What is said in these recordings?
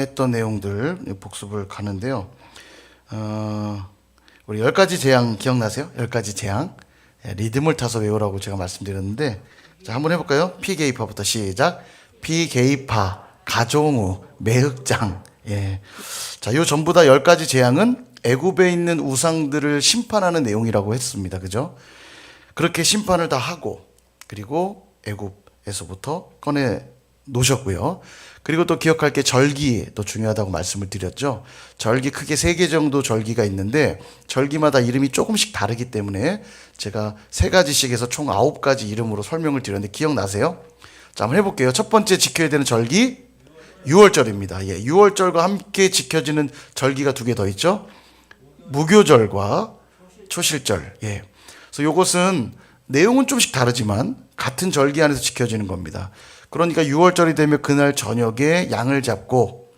했던 내용들 복습을 가는데요. 우리 10가지 재앙 기억나세요? 10가지 재앙. 리듬을 타서 외우라고 제가 말씀드렸는데, 자, 한번 해볼까요? 피개입파부터 시작. 피개입파, 가종우, 매흑장. 예. 자, 요 전부 다 10가지 재앙은 애굽에 있는 우상들을 심판하는 내용이라고 했습니다. 그죠? 그렇게 심판을 다 하고, 그리고 애굽에서부터 꺼내 놓으셨고요. 그리고 또 기억할 게 절기 또 중요하다고 말씀을 드렸죠. 절기 크게 3개 정도 절기가 있는데 절기마다 이름이 조금씩 다르기 때문에 제가 3가지씩 해서 총 9가지 이름으로 설명을 드렸는데 기억나세요? 자, 한번 해볼게요. 첫 번째 지켜야 되는 절기 유월절입니다. 예, 유월절과 함께 지켜지는 절기가 2개 더 있죠. 무교절과 초실절. 예. 그래서 요것은 내용은 좀씩 다르지만 같은 절기 안에서 지켜지는 겁니다. 그러니까 6월절이 되면 그날 저녁에 양을 잡고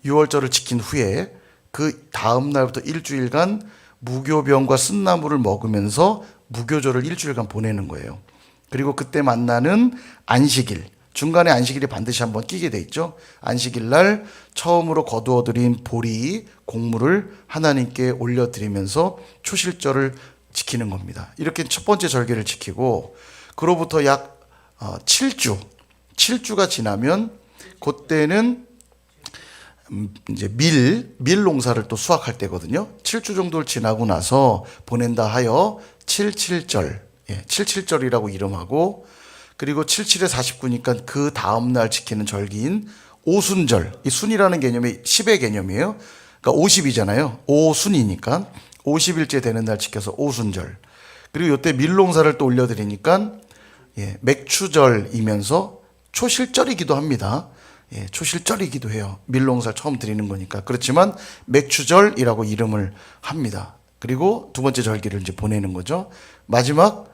6월절을 지킨 후에 그 다음 날부터 일주일간 무교병과 쓴나물을 먹으면서 무교절을 일주일간 보내는 거예요. 그리고 그때 만나는 안식일, 중간에 안식일이 반드시 한번 끼게 돼 있죠. 안식일 날 처음으로 거두어들인 보리, 곡물을 하나님께 올려드리면서 초실절을 지키는 겁니다. 이렇게 첫 번째 절기를 지키고 그로부터 약 7주가 지나면 그때는 이제 밀 농사를 또 수확할 때거든요. 7주 정도를 지나고 나서 보낸다 하여 77절, 예, 77절이라고 이름하고, 그리고 77에 49니까 그 다음날 지키는 절기인 오순절, 이 순이라는 개념이 10의 개념이에요. 그러니까 50이잖아요. 오순이니까 50일째 되는 날 지켜서 오순절. 그리고 이때 밀농사를 또 올려드리니까 예, 맥추절이면서 초실절이기도 합니다. 예, 초실절이기도 해요. 밀농사를 처음 드리는 거니까. 그렇지만 맥추절이라고 이름을 합니다. 그리고 두 번째 절기를 이제 보내는 거죠. 마지막은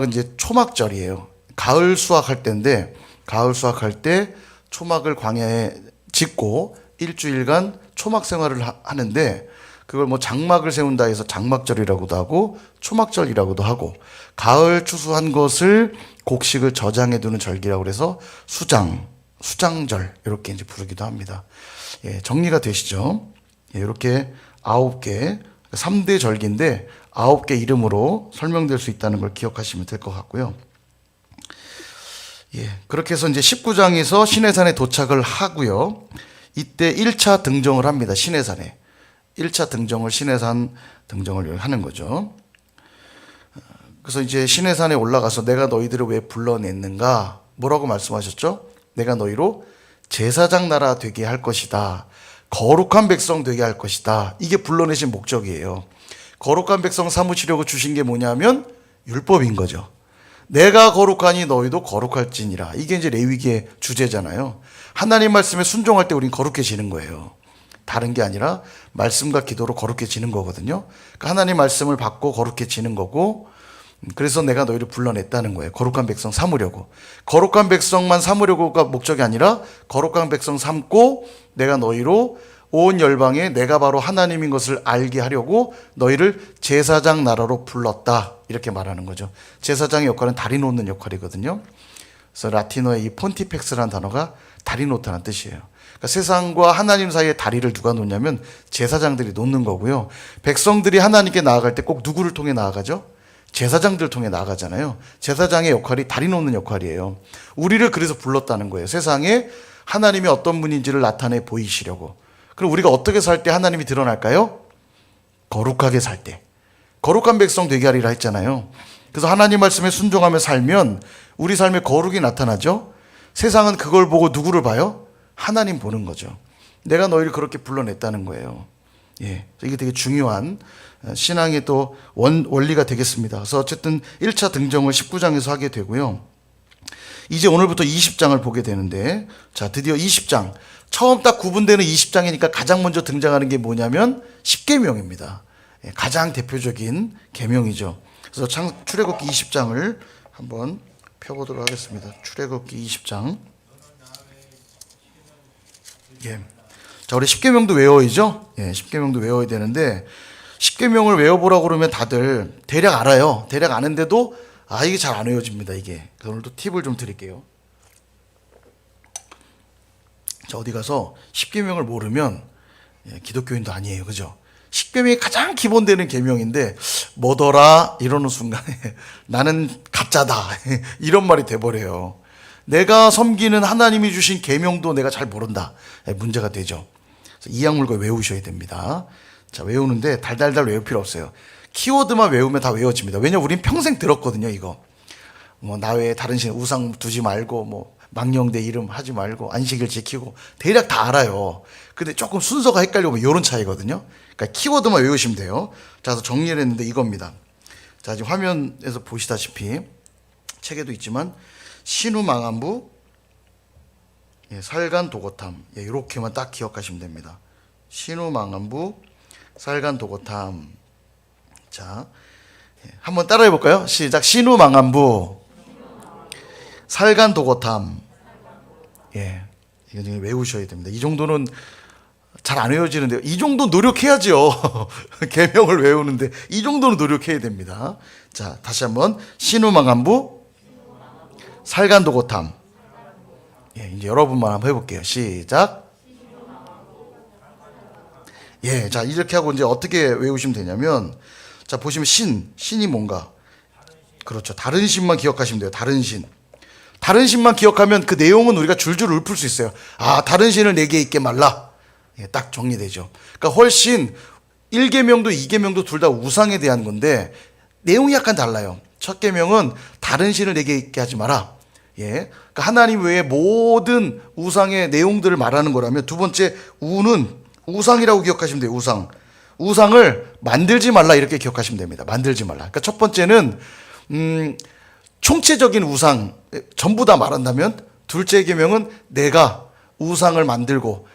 이제 초막절이에요. 가을 수확할 때인데, 가을 수확할 때 초막을 광야에 짓고 일주일간 초막 생활을 하는데, 그걸 뭐 장막을 세운다 해서 장막절이라고도 하고 초막절이라고도 하고, 가을 추수한 것을 곡식을 저장해 두는 절기라고 해서 수장절 이렇게 이제 부르기도 합니다. 예, 정리가 되시죠? 예, 이렇게 9개 3대 절기인데 9개 이름으로 설명될 수 있다는 걸 기억하시면 될 것 같고요. 예, 그렇게 해서 이제 19장에서 시내산에 도착을 하고요. 이때 1차 등정을 합니다. 시내산에. 1차 등정을 시내산 등정을 하는 거죠. 그래서 이제 시내산에 올라가서 내가 너희들을 왜 불러냈는가? 뭐라고 말씀하셨죠? 내가 너희로 제사장 나라 되게 할 것이다. 거룩한 백성 되게 할 것이다. 이게 불러내신 목적이에요. 거룩한 백성 삼으시려고 주신 게 뭐냐면 율법인 거죠. 내가 거룩하니 너희도 거룩할지니라. 이게 이제 레위기의 주제잖아요. 하나님 말씀에 순종할 때 우린 거룩해지는 거예요. 다른 게 아니라 말씀과 기도로 거룩해지는 거거든요. 그러니까 하나님 말씀을 받고 거룩해지는 거고, 그래서 내가 너희를 불러냈다는 거예요. 거룩한 백성 삼으려고. 거룩한 백성만 삼으려고가 목적이 아니라 거룩한 백성 삼고 내가 너희로 온 열방에 내가 바로 하나님인 것을 알게 하려고 너희를 제사장 나라로 불렀다. 이렇게 말하는 거죠. 제사장의 역할은 다리 놓는 역할이거든요. 그래서 라틴어의 이 폰티펙스라는 단어가 다리 놓다는 뜻이에요. 그러니까 세상과 하나님 사이에 다리를 누가 놓냐면 제사장들이 놓는 거고요. 백성들이 하나님께 나아갈 때 꼭 누구를 통해 나아가죠? 제사장들을 통해 나아가잖아요. 제사장의 역할이 다리 놓는 역할이에요. 우리를 그래서 불렀다는 거예요. 세상에 하나님이 어떤 분인지를 나타내 보이시려고. 그럼 우리가 어떻게 살 때 하나님이 드러날까요? 거룩하게 살 때. 거룩한 백성 되게 하리라 했잖아요. 그래서 하나님 말씀에 순종하며 살면 우리 삶에 거룩이 나타나죠. 세상은 그걸 보고 누구를 봐요? 하나님 보는 거죠. 내가 너희를 그렇게 불러냈다는 거예요. 예, 이게 되게 중요한 신앙의 또 원리가 되겠습니다. 그래서 어쨌든 1차 등정을 19장에서 하게 되고요. 이제 오늘부터 20장을 보게 되는데, 자, 드디어 20장. 처음 딱 구분되는 20장이니까 가장 먼저 등장하는 게 뭐냐면 10계명입니다. 예, 가장 대표적인 계명이죠. 그래서 출애굽기 20장을 한번 펴보도록 하겠습니다. 출애굽기 20장. 예. 자, 우리 10계명도 외워야죠. 예, 10계명도 외워야 되는데 10계명을 외워보라고 그러면 다들 대략 알아요. 대략 아는데도 이게 잘 안 외워집니다. 이게. 그래서 오늘도 팁을 좀 드릴게요. 자, 어디 가서 십계명을 모르면 기독교인도 아니에요. 그죠? 십계명이 가장 기본되는 계명인데 뭐더라 이러는 순간에 나는 가짜다 이런 말이 돼버려요. 내가 섬기는 하나님이 주신 계명도 내가 잘 모른다. 문제가 되죠. 이 약물고 외우셔야 됩니다. 자, 외우는데 달달달 외울 필요 없어요. 키워드만 외우면 다 외워집니다. 왜냐면 우린 평생 들었거든요. 이거 뭐 나 외에 다른 신 우상 두지 말고 뭐 망령대 이름 하지 말고 안식일 지키고 대략 다 알아요. 근데 조금 순서가 헷갈리고 뭐 이런 차이거든요. 그러니까 키워드만 외우시면 돼요. 자, 그래서 정리를 했는데 이겁니다. 자, 지금 화면에서 보시다시피 책에도 있지만 신우망안부, 살간도고탐, 이렇게만 딱 기억하시면 됩니다. 신우망안부, 살간도고탐. 자, 한번 따라해 볼까요? 시작. 신우망안부, 살간도고탐. 이거 외우셔야 됩니다. 이 정도는 잘 안 외워지는데요. 이 정도 노력해야죠. 계명을 외우는데 이 정도는 노력해야 됩니다. 자, 다시 한번 신우망안부, 살간도고탐. 이제 여러분만 한번 해볼게요. 시작. 자, 이렇게 하고 이제 어떻게 외우시면 되냐면, 자, 보시면 신이 뭔가, 그렇죠. 다른 신만 기억하시면 돼요. 다른 신. 다른 신만 기억하면 그 내용은 우리가 줄줄 읊을 수 있어요. 아, 다른 신을 내게 있게 말라. 딱 정리되죠. 그러니까 훨씬 1계명도 2계명도 둘 다 우상에 대한 건데 내용이 약간 달라요. 첫 계명은 다른 신을 내게 있게 하지 마라. 그러니까 하나님 외에 모든 우상의 내용들을 말하는 거라면, 두 번째 우는 우상이라고 기억하시면 돼요. 우상을 만들지 말라 이렇게 기억하시면 됩니다. 만들지 말라. 그러니까 첫 번째는 총체적인 우상 전부 다 말한다면, 둘째 계명은 내가 우상을 만들고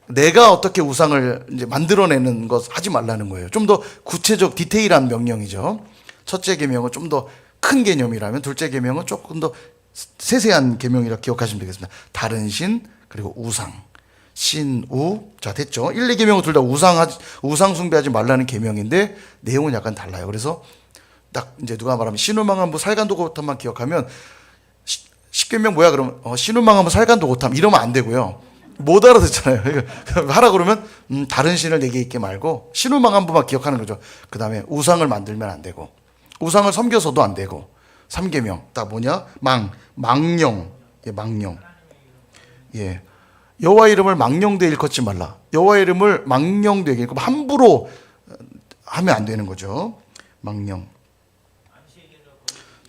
내가 어떻게 우상을 이제 만들어내는 것 하지 말라는 거예요. 좀 더 구체적 디테일한 명령이죠. 첫째 계명은 좀 더 큰 개념이라면 둘째 계명은 조금 더 세세한 계명이라 기억하시면 되겠습니다. 다른 신 그리고 우상. 신우. 자, 됐죠? 1, 2계명은 둘 다 우상 숭배하지 말라는 계명인데 내용은 약간 달라요. 그래서 딱 이제 누가 말하면 신우망안부 살간도고탐만 기억하면, 10계명 뭐야 그러면 신우망안부 살간도고탐 이러면 안 되고요. 못 알아듣잖아요. 하라 그러면 다른 신을 내게 있게 말고 신우망안부만 기억하는 거죠. 그 다음에 우상을 만들면 안 되고 우상을 섬겨서도 안 되고, 3계명 딱 뭐냐? 망령. 망령. 여호와 이름을 망령되이 일컫지 말라. 여호와 이름을 망령되게, 함부로 하면 안 되는 거죠. 망령.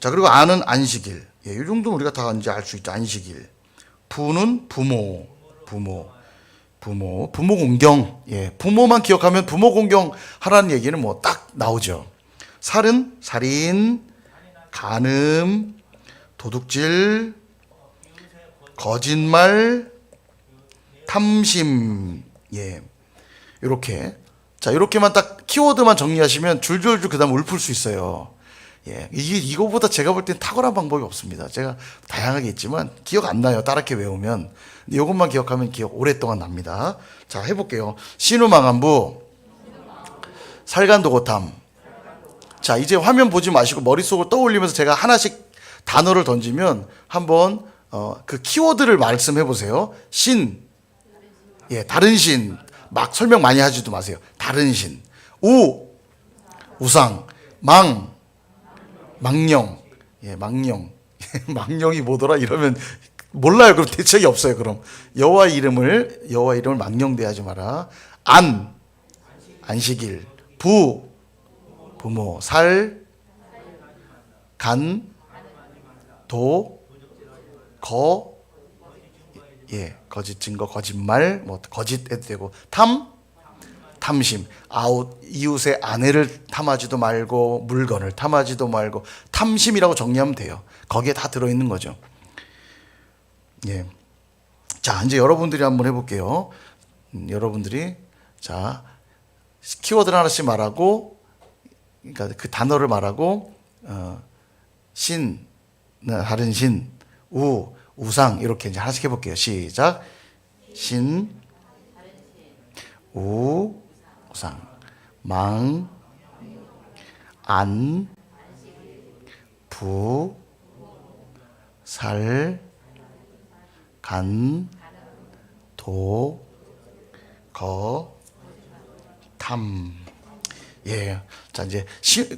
자, 그리고 안은 안식일. 이 정도는 우리가 다 이제 알 수 있죠. 안식일. 부는 부모 공경. 부모만 기억하면 부모 공경 하라는 얘기는 뭐 딱 나오죠. 살은 살인, 간음, 도둑질, 거짓말, 탐심. 이렇게. 자, 이렇게만 딱 키워드만 정리하시면 줄줄줄 그다음 읊을 수 있어요. 이거보다 제가 볼 땐 탁월한 방법이 없습니다. 제가 다양하게 있지만 기억 안 나요. 따르게 외우면. 이것만 기억하면 기억 오랫동안 납니다. 자, 해볼게요. 신우망안부, 살간도고탐. 자, 이제 화면 보지 마시고 머릿속을 떠올리면서 제가 하나씩 단어를 던지면 한번 그 키워드를 말씀해 보세요. 신, 다른 신. 막 설명 많이 하지도 마세요. 다른 신. 우상. 망령. 망령. 망령이 뭐더라 이러면 몰라요. 그럼 대책이 없어요. 그럼 여호와 이름을 망령대하지 마라. 안식일. 부모. 거짓 증거, 거짓말, 뭐 거짓해도 되고, 탐심. 이웃의 아내를 탐하지도 말고 물건을 탐하지도 말고 탐심이라고 정리하면 돼요. 거기에 다 들어있는 거죠. 자, 이제 여러분들이 한번 해볼게요. 여러분들이 자, 키워드를 하나씩 말하고, 그러니까 그 단어를 말하고, 다른 신, 우상 이렇게 이제 하나씩 해볼게요. 시작. 우상, 살, 도거탐. 예. 자, 이제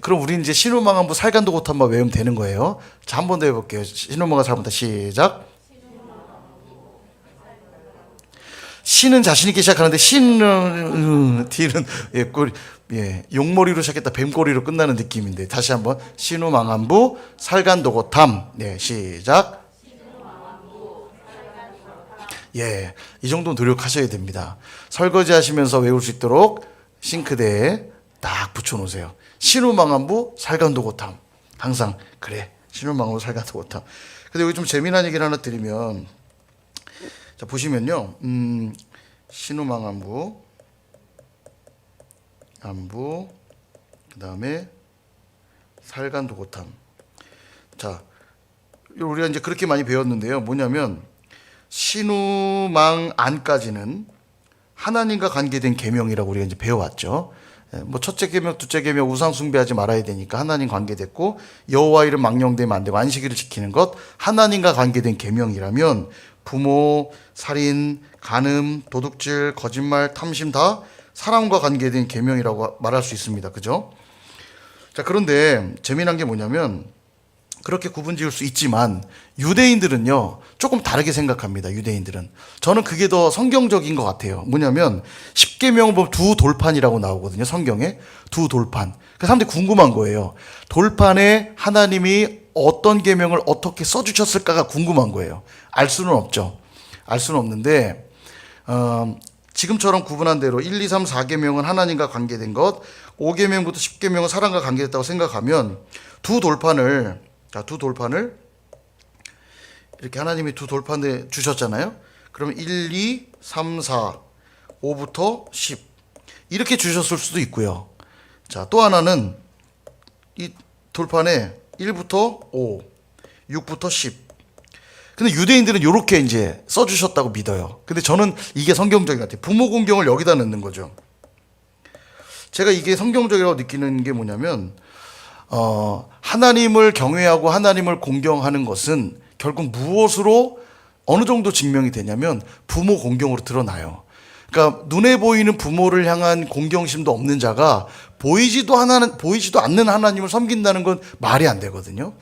그럼 우리는 이제 신우망한부 살간도고탐만 외우면 되는 거예요. 자, 한 번 더 해볼게요. 신우망한 살간도고탐 시작. 신은 자신 있게 시작하는데 신은 뒤는 용머리로 시작했다 뱀꼬리로 끝나는 느낌인데 다시 한번 신우망한부 살간도고탐. 네, 시작. 예, 이 정도 노력하셔야 됩니다. 설거지 하시면서 외울 수 있도록 싱크대에 딱 붙여놓으세요. 신우망한부 살간도고탐. 항상 그래. 신우망한부 살간도고탐. 근데 여기 좀 재미난 얘기를 하나 드리면, 자 보시면요, 신우망한부, 그 다음에 살간도고탐. 자, 우리가 이제 그렇게 많이 배웠는데요. 뭐냐면 신우망안까지는 하나님과 관계된 계명이라고 우리가 이제 배워왔죠. 뭐 첫째 계명, 둘째 계명 우상 숭배하지 말아야 되니까 하나님 관계됐고, 여호와 이름 망령되면 안 되고 안식일을 지키는 것 하나님과 관계된 계명이라면 부모, 살인, 간음, 도둑질, 거짓말, 탐심 다 사람과 관계된 계명이라고 말할 수 있습니다. 그죠? 자, 그런데 재미난 게 뭐냐면 그렇게 구분 지을 수 있지만 유대인들은요 조금 다르게 생각합니다. 유대인들은. 저는 그게 더 성경적인 것 같아요. 뭐냐면 십계명을 보면 두 돌판이라고 나오거든요. 성경에 두 돌판. 그 사람들이 궁금한 거예요. 돌판에 하나님이 어떤 계명을 어떻게 써주셨을까가 궁금한 거예요. 알 수는 없죠. 알 수는 없는데 지금처럼 구분한 대로 1, 2, 3, 4계명은 하나님과 관계된 것, 5계명부터 10계명은 사람과 관계됐다고 생각하면 두 돌판을 이렇게 하나님이 두 돌판에 주셨잖아요. 그러면 1, 2, 3, 4, 5부터 10 이렇게 주셨을 수도 있고요. 자, 또 하나는 이 돌판에 1부터 5, 6부터 10. 근데 유대인들은 이렇게 이제 써주셨다고 믿어요. 근데 저는 이게 성경적인 것 같아요. 부모 공경을 여기다 넣는 거죠. 제가 이게 성경적이라고 느끼는 게 뭐냐면 하나님을 경외하고 하나님을 공경하는 것은 결국 무엇으로 어느 정도 증명이 되냐면 부모 공경으로 드러나요. 그러니까 눈에 보이는 부모를 향한 공경심도 없는 자가 보이지도 않는 하나님을 섬긴다는 건 말이 안 되거든요.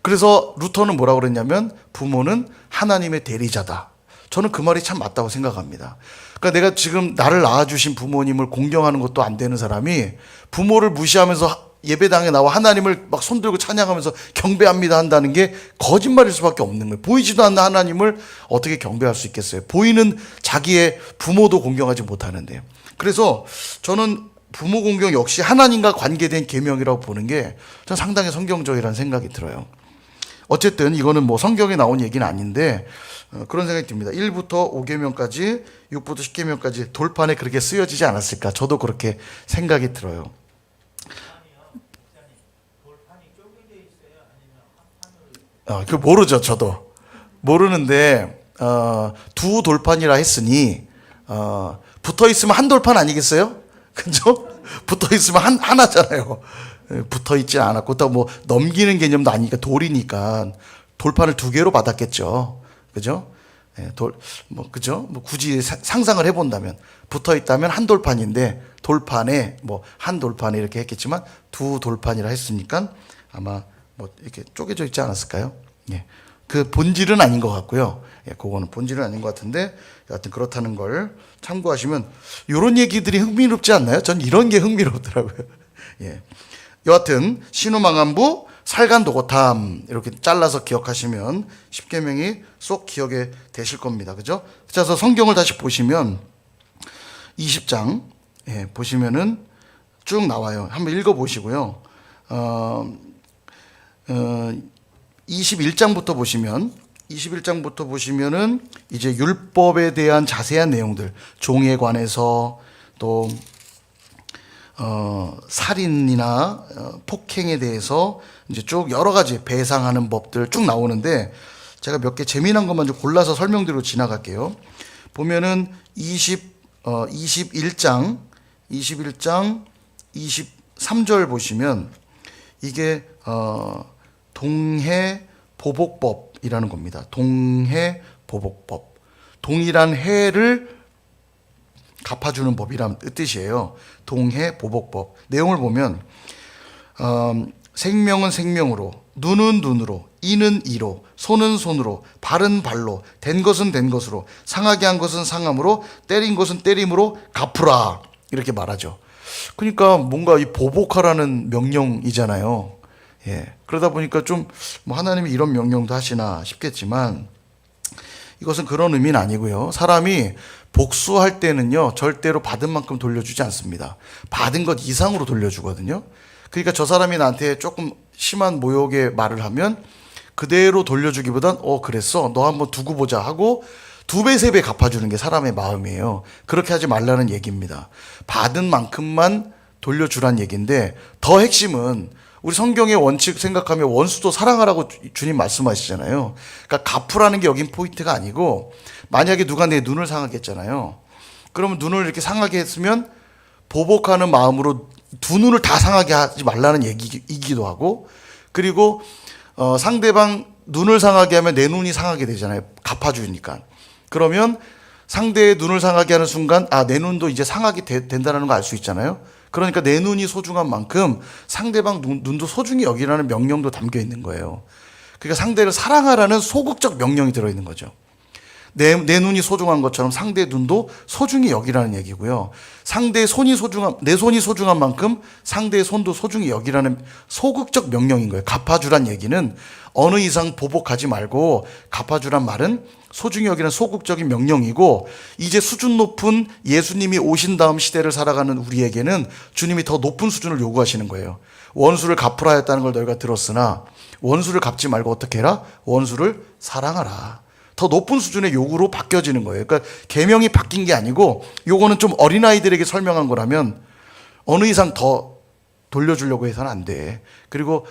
그래서 루터는 뭐라고 그랬냐면 부모는 하나님의 대리자다. 저는 그 말이 참 맞다고 생각합니다. 그러니까 내가 지금 나를 낳아주신 부모님을 공경하는 것도 안 되는 사람이 부모를 무시하면서 예배당에 나와 하나님을 막 손들고 찬양하면서 경배합니다 한다는 게 거짓말일 수밖에 없는 거예요. 보이지도 않는 하나님을 어떻게 경배할 수 있겠어요? 보이는 자기의 부모도 공경하지 못하는데요. 그래서 저는 부모 공경 역시 하나님과 관계된 계명이라고 보는 게 전 상당히 성경적이라는 생각이 들어요. 어쨌든 이거는 뭐 성경에 나온 얘기는 아닌데 그런 생각이 듭니다. 1부터 5계명까지 6부터 10계명까지 돌판에 그렇게 쓰여지지 않았을까? 저도 그렇게 생각이 들어요. 그 모르죠. 저도 모르는데 두 돌판이라 했으니 붙어 있으면 한 돌판 아니겠어요? 그죠? 붙어 있으면 하나잖아요. 붙어 있지 않았고 또 뭐 넘기는 개념도 아니니까 돌이니까 돌판을 두 개로 받았겠죠. 그죠? 그죠? 뭐 굳이 상상을 해본다면 붙어 있다면 한 돌판인데 돌판에 뭐 한 돌판에 이렇게 했겠지만 두 돌판이라 했으니까 아마 뭐 이렇게 쪼개져 있지 않았을까요? 예. 그 본질은 아닌 것 같고요. 예, 그거는 본질은 아닌 것 같은데 여하튼 그렇다는 걸 참고하시면 이런 얘기들이 흥미롭지 않나요? 전 이런 게 흥미롭더라고요. 예. 여하튼 신우망한부 살간도고탐 이렇게 잘라서 기억하시면 십계명이 쏙 기억에 되실 겁니다. 그죠? 그래서 성경을 다시 보시면 20장 보시면은 쭉 나와요. 한번 읽어 보시고요. 21장부터 보시면은 이제 율법에 대한 자세한 내용들, 종에 관해서 또 살인이나 폭행에 대해서 이제 쭉 여러 가지 배상하는 법들 쭉 나오는데 제가 몇 개 재미난 것만 좀 골라서 설명드리고 지나갈게요. 보면은 21장 23절 보시면 이게 동해 보복법이라는 겁니다. 동해 보복법. 동일한 해를 갚아주는 법이란 뜻이에요. 동해 보복법. 내용을 보면 생명은 생명으로, 눈은 눈으로, 이는 이로, 손은 손으로, 발은 발로, 된 것은 된 것으로, 상하게 한 것은 상함으로, 때린 것은 때림으로 갚으라. 이렇게 말하죠. 그러니까 뭔가 이 보복하라는 명령이잖아요. 예. 그러다 보니까 좀 뭐 하나님이 이런 명령도 하시나 싶겠지만 이것은 그런 의미는 아니고요. 사람이 복수할 때는요, 절대로 받은 만큼 돌려주지 않습니다. 받은 것 이상으로 돌려주거든요. 그러니까 저 사람이 나한테 조금 심한 모욕의 말을 하면 그대로 돌려주기보단 그랬어, 너 한번 두고 보자 하고 2배, 3배 갚아주는 게 사람의 마음이에요. 그렇게 하지 말라는 얘기입니다. 받은 만큼만 돌려주란 얘기인데, 더 핵심은 우리 성경의 원칙 생각하면 원수도 사랑하라고 주님 말씀하시잖아요. 그러니까 갚으라는 게 여긴 포인트가 아니고, 만약에 누가 내 눈을 상하게 했잖아요. 그러면 눈을 이렇게 상하게 했으면 보복하는 마음으로 두 눈을 다 상하게 하지 말라는 얘기이기도 하고, 그리고 상대방 눈을 상하게 하면 내 눈이 상하게 되잖아요. 갚아주니까. 그러면 상대의 눈을 상하게 하는 순간 내 눈도 이제 상하게 된다는 거 알 수 있잖아요. 그러니까 내 눈이 소중한 만큼 상대방 눈도 소중히 여기라는 명령도 담겨 있는 거예요. 그러니까 상대를 사랑하라는 소극적 명령이 들어있는 거죠. 내 눈이 소중한 것처럼 상대의 눈도 소중히 여기라는 얘기고요. 상대의 내 손이 소중한 만큼 상대의 손도 소중히 여기라는 소극적 명령인 거예요. 갚아주란 얘기는 어느 이상 보복하지 말고 갚아주란 말은 소중히 여기는 소극적인 명령이고, 이제 수준 높은 예수님이 오신 다음 시대를 살아가는 우리에게는 주님이 더 높은 수준을 요구하시는 거예요. 원수를 갚으라 했다는 걸 너희가 들었으나 원수를 갚지 말고 어떻게 해라? 원수를 사랑하라. 더 높은 수준의 요구로 바뀌어지는 거예요. 그러니까 계명이 바뀐 게 아니고, 요거는 좀 어린아이들에게 설명한 거라면 어느 이상 더 돌려주려고 해서는 안 돼. 그리고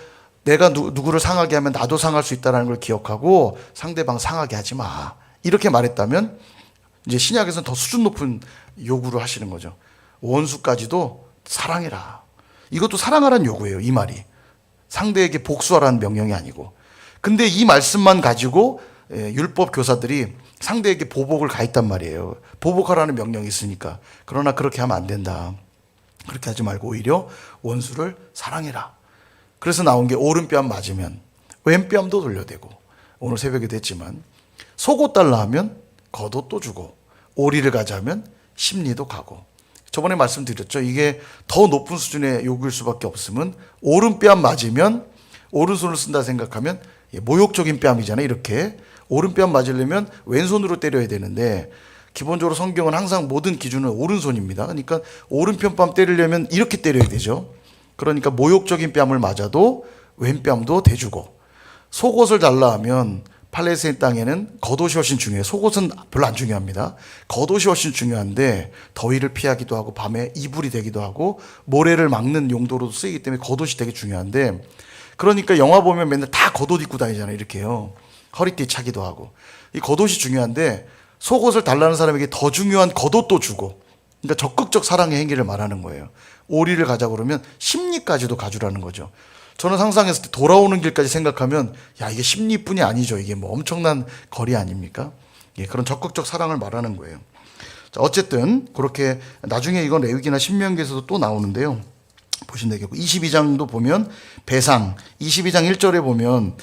내가 누구를 상하게 하면 나도 상할 수 있다는 걸 기억하고 상대방 상하게 하지 마. 이렇게 말했다면 이제 신약에서는 더 수준 높은 요구를 하시는 거죠. 원수까지도 사랑해라. 이것도 사랑하라는 요구예요. 이 말이. 상대에게 복수하라는 명령이 아니고. 근데 이 말씀만 가지고 율법 교사들이 상대에게 보복을 가했단 말이에요. 보복하라는 명령이 있으니까. 그러나 그렇게 하면 안 된다. 그렇게 하지 말고 오히려 원수를 사랑해라. 그래서 나온 게 오른뺨 맞으면 왼뺨도 돌려대고, 오늘 새벽에도 했지만 속옷 달라 하면 겉옷도 주고, 오리를 가자면 심리도 가고. 저번에 말씀드렸죠. 이게 더 높은 수준의 요구일 수밖에 없으면, 오른뺨 맞으면 오른손을 쓴다 생각하면 모욕적인 뺨이잖아요. 이렇게 오른뺨 맞으려면 왼손으로 때려야 되는데, 기본적으로 성경은 항상 모든 기준은 오른손입니다. 그러니까 오른편 뺨 때리려면 이렇게 때려야 되죠. 그러니까 모욕적인 뺨을 맞아도 왼뺨도 대주고, 속옷을 달라 하면 팔레스타인 땅에는 겉옷이 훨씬 중요해요. 속옷은 별로 안 중요합니다. 겉옷이 훨씬 중요한데 더위를 피하기도 하고 밤에 이불이 되기도 하고 모래를 막는 용도로도 쓰이기 때문에 겉옷이 되게 중요한데, 그러니까 영화 보면 맨날 다 겉옷 입고 다니잖아요. 이렇게요. 허리띠 차기도 하고. 이 겉옷이 중요한데 속옷을 달라는 사람에게 더 중요한 겉옷도 주고, 그러니까 적극적 사랑의 행위를 말하는 거예요. 오리를 가자 그러면 심리까지도 가주라는 거죠. 저는 상상했을 때 돌아오는 길까지 생각하면 이게 심리뿐이 아니죠. 이게 뭐 엄청난 거리 아닙니까? 그런 적극적 사랑을 말하는 거예요. 자, 어쨌든 그렇게 나중에 이건 레위기나 신명기에서도 또 나오는데요. 보시면 되겠고, 22장도 보면 배상, 22장 1절에 보면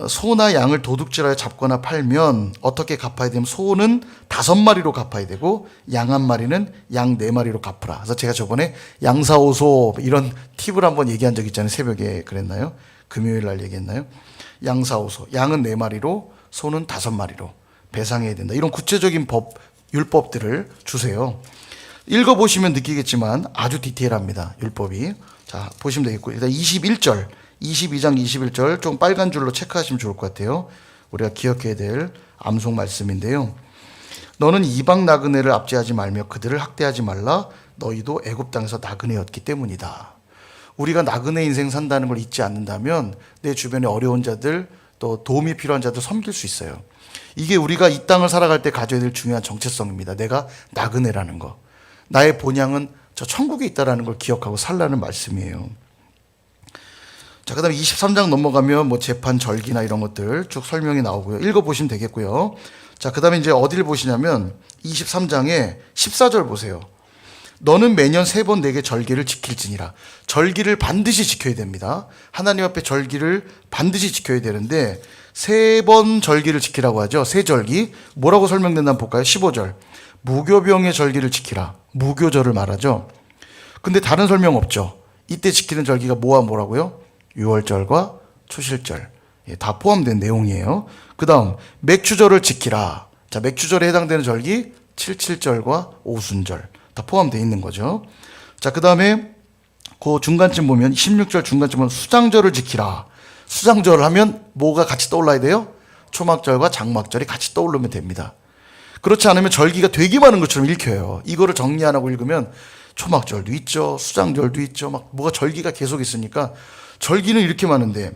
소나 양을 도둑질하여 잡거나 팔면 어떻게 갚아야 되면, 소는 5마리로 갚아야 되고 양 1마리는 양 4마리로 갚으라. 그래서 제가 저번에 양사오소 이런 팁을 한번 얘기한 적 있잖아요. 새벽에 그랬나요? 금요일 날 얘기했나요? 양사오소, 양은 4마리로 소는 5마리로 배상해야 된다. 이런 구체적인 율법들을 주세요. 읽어보시면 느끼겠지만 아주 디테일합니다. 율법이. 자, 보시면 되겠고, 일단 22장 21절 좀 빨간 줄로 체크하시면 좋을 것 같아요. 우리가 기억해야 될 암송 말씀인데요. 너는 이방 나그네를 압제하지 말며 그들을 학대하지 말라. 너희도 애굽 땅에서 나그네였기 때문이다. 우리가 나그네 인생 산다는 걸 잊지 않는다면 내 주변에 어려운 자들, 또 도움이 필요한 자들 섬길 수 있어요. 이게 우리가 이 땅을 살아갈 때 가져야 될 중요한 정체성입니다. 내가 나그네라는 거. 나의 본향은 저 천국에 있다라는 걸 기억하고 살라는 말씀이에요. 자, 그 다음에 23장 넘어가면 뭐 재판 절기나 이런 것들 쭉 설명이 나오고요. 읽어보시면 되겠고요. 자, 그 다음에 이제 어디를 보시냐면 23장에 14절 보세요. 너는 매년 3번 내게 절기를 지킬지니라. 절기를 반드시 지켜야 됩니다. 하나님 앞에 절기를 반드시 지켜야 되는데 3번 절기를 지키라고 하죠. 세 절기. 뭐라고 설명된다 한번 볼까요? 15절. 무교병의 절기를 지키라. 무교절을 말하죠. 근데 다른 설명 없죠. 이때 지키는 절기가 뭐와 뭐라고요? 유월절과 초실절. 예, 다 포함된 내용이에요. 그 다음 맥주절을 지키라. 자, 맥주절에 해당되는 절기 77절과 오순절 다 포함되어 있는 거죠. 자, 그 다음에 그 중간쯤 보면 16절 중간쯤 보면 수장절을 지키라. 수장절을 하면 뭐가 같이 떠올라야 돼요? 초막절과 장막절이 같이 떠오르면 됩니다. 그렇지 않으면 절기가 되게 많은 것처럼 읽혀요. 이거를 정리 안 하고 읽으면 초막절도 있죠, 수장절도 있죠, 막 뭐가 절기가 계속 있으니까 절기는 이렇게 많은데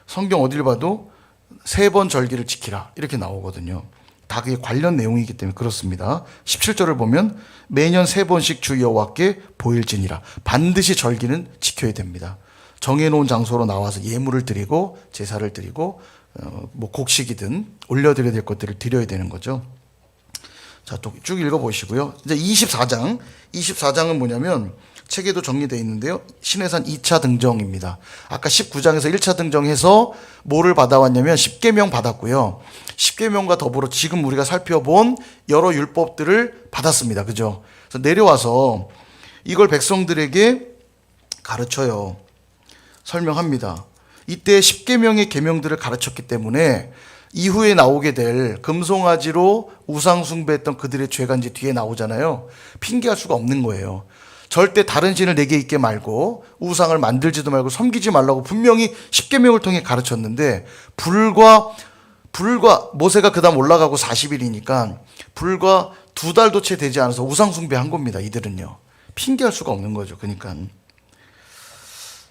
성경 어딜 봐도 3번 절기를 지키라 이렇게 나오거든요. 다 그게 관련 내용이기 때문에 그렇습니다. 17절을 보면 매년 3번씩 주 여호와께 보일지니라. 반드시 절기는 지켜야 됩니다. 정해놓은 장소로 나와서 예물을 드리고 제사를 드리고 뭐 곡식이든 올려드려야 될 것들을 드려야 되는 거죠. 자, 또 쭉 읽어보시고요. 이제 24장은 뭐냐면 책에도 정리되어 있는데요. 신해산 2차 등정입니다. 아까 19장에서 1차 등정해서 뭐를 받아왔냐면 10계명 받았고요. 10계명과 더불어 지금 우리가 살펴본 여러 율법들을 받았습니다. 그죠? 그래서 내려와서 이걸 백성들에게 가르쳐요. 설명합니다. 이때 10계명의 계명들을 가르쳤기 때문에 이후에 나오게 될 금송아지로 우상 숭배했던 그들의 죄가 이제 뒤에 나오잖아요. 핑계할 수가 없는 거예요. 절대 다른 신을 내게 있게 말고 우상을 만들지도 말고 섬기지 말라고 분명히 10계명을 통해 가르쳤는데 불과 모세가 그 다음 올라가고 40일이니까 불과 2달도 채 되지 않아서 우상 숭배한 겁니다. 이들은요. 핑계할 수가 없는 거죠. 그러니까.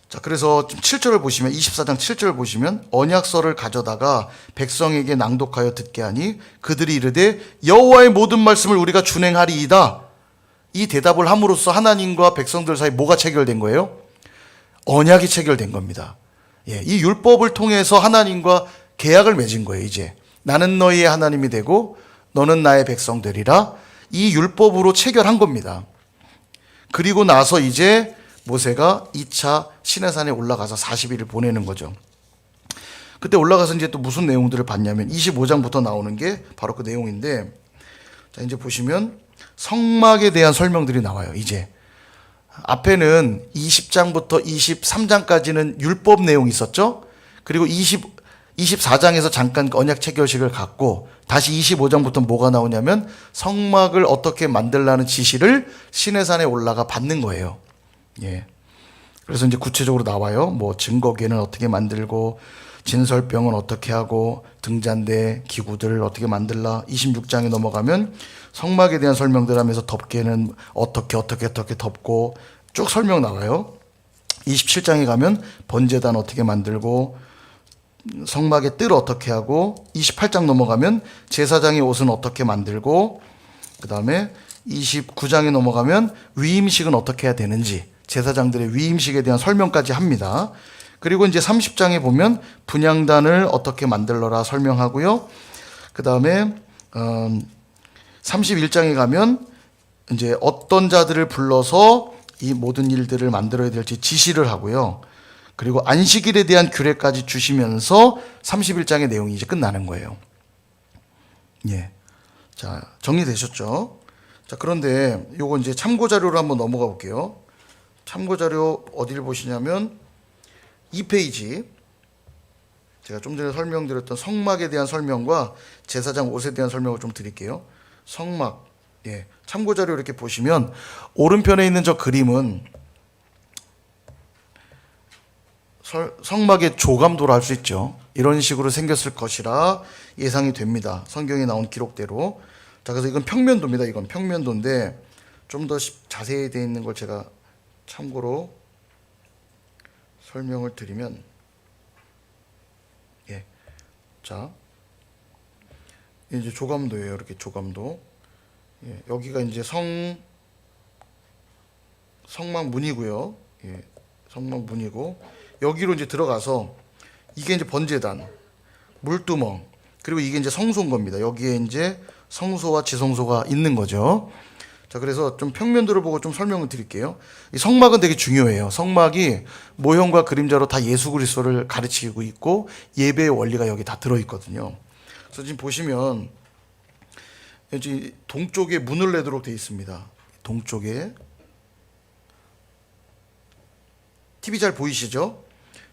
자, 그래서 7절을 보시면 24장 7절을 보시면 언약서를 가져다가 백성에게 낭독하여 듣게 하니 그들이 이르되 여호와의 모든 말씀을 우리가 준행하리이다. 이 대답을 함으로써 하나님과 백성들 사이 뭐가 체결된 거예요? 언약이 체결된 겁니다. 예, 이 율법을 통해서 하나님과 계약을 맺은 거예요. 이제 나는 너희의 하나님이 되고 너는 나의 백성 되리라. 이 율법으로 체결한 겁니다. 그리고 나서 이제 모세가 2차 시내산에 올라가서 40일을 보내는 거죠. 그때 올라가서 이제 또 무슨 내용들을 봤냐면 25장부터 나오는 게 바로 그 내용인데, 자, 이제 보시면 성막에 대한 설명들이 나와요. 이제 앞에는 20장부터 23장까지는 율법 내용이 있었죠. 그리고 24장에서 잠깐 언약 체결식을 갖고 다시 25장부터 뭐가 나오냐면 성막을 어떻게 만들라는 지시를 시내산에 올라가 받는 거예요. 예. 그래서 이제 구체적으로 나와요. 뭐 증거궤는 어떻게 만들고 진설병은 어떻게 하고 등잔대 기구들을 어떻게 만들라. 26장에 넘어가면 성막에 대한 설명들 하면서 덮개는 어떻게 덮고 쭉 설명 나와요. 27장에 가면 번제단 어떻게 만들고 성막의 뜰 어떻게 하고 28장 넘어가면 제사장의 옷은 어떻게 만들고 그 다음에 29장에 넘어가면 위임식은 어떻게 해야 되는지 제사장들의 위임식에 대한 설명까지 합니다. 그리고 이제 30장에 보면 분향단을 어떻게 만들어라 설명하고요. 그 다음에 31장에 가면 이제 어떤 자들을 불러서 이 모든 일들을 만들어야 될지 지시를 하고요. 그리고 안식일에 대한 규례까지 주시면서 31장의 내용이 이제 끝나는 거예요. 예. 자, 정리되셨죠? 자, 그런데 요거 이제 참고 자료로 한번 넘어가 볼게요. 참고 자료 어디를 보시냐면 2페이지. 제가 좀 전에 설명드렸던 성막에 대한 설명과 제사장 옷에 대한 설명을 좀 드릴게요. 성막. 예. 참고 자료 이렇게 보시면 오른편에 있는 저 그림은 성막의 조감도로 할 수 있죠. 이런 식으로 생겼을 것이라 예상이 됩니다. 성경에 나온 기록대로. 자, 그래서 이건 평면도입니다. 이건 평면도인데 좀 더 자세히 되어 있는 걸 제가 참고로 설명을 드리면, 예, 자, 이제 조감도예요. 이렇게 조감도. 예, 여기가 이제 성막 문이고요. 예, 성막 문이고 여기로 이제 들어가서 이게 이제 번제단, 물두멍, 그리고 이게 이제 성소인 겁니다. 여기에 이제 성소와 지성소가 있는 거죠. 자, 그래서 좀 평면도를 보고 좀 설명을 드릴게요. 이 성막은 되게 중요해요. 성막이 모형과 그림자로 다 예수 그리스도를 가르치고 있고 예배의 원리가 여기 다 들어있거든요. 그래서 지금 보시면 여기 동쪽에 문을 내도록 되어 있습니다. 동쪽에 TV 잘 보이시죠?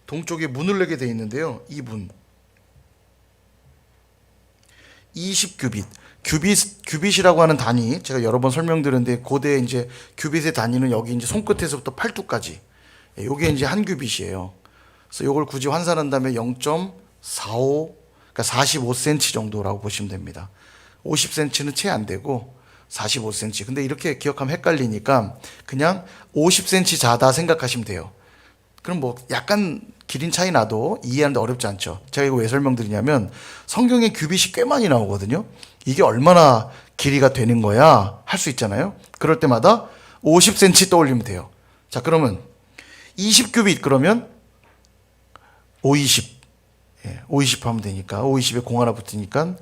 동쪽에 문을 내게 되어 있는데요. 이 문 20규빗. 규빗이라고 하는 단위, 제가 여러 번 설명드렸는데, 고대 이제 규빗의 단위는 여기 이제 손끝에서부터 팔뚝까지. 요게 이제 한 규빗이에요. 그래서 요걸 굳이 환산한다면 0.45, 그러니까 45cm 정도라고 보시면 됩니다. 50cm는 채 안 되고, 45cm. 근데 이렇게 기억하면 헷갈리니까, 그냥 50cm 자다 생각하시면 돼요. 그럼 뭐 약간 기린 차이 나도 이해하는데 어렵지 않죠. 제가 이거 왜 설명드리냐면 성경에 규빗이 꽤 많이 나오거든요. 이게 얼마나 길이가 되는 거야 할 수 있잖아요. 그럴 때마다 50cm 떠올리면 돼요. 자, 그러면 20규빗 그러면 520. 520 하면 되니까 520에 공 하나 붙으니까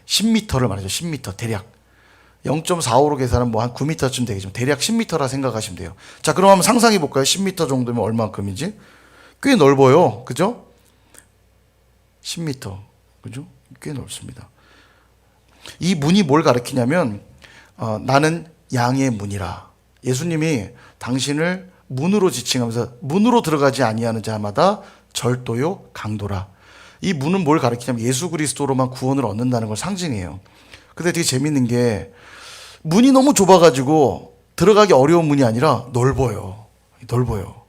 10m를 말하죠. 10m 대략. 0.45로 계산하면 뭐 한 9m쯤 되겠죠. 대략 10m라 생각하시면 돼요. 자, 그럼 한번 상상해 볼까요? 10m 정도면 얼마큼인지? 꽤 넓어요. 그죠? 10m. 그죠? 꽤 넓습니다. 이 문이 뭘 가리키냐면 나는 양의 문이라. 예수님이 당신을 문으로 지칭하면서 문으로 들어가지 아니하는 자마다 절도요 강도라. 이 문은 뭘 가리키냐면 예수 그리스도로만 구원을 얻는다는 걸 상징해요. 근데 되게 재밌는 게 문이 너무 좁아가지고 들어가기 어려운 문이 아니라 넓어요. 넓어요.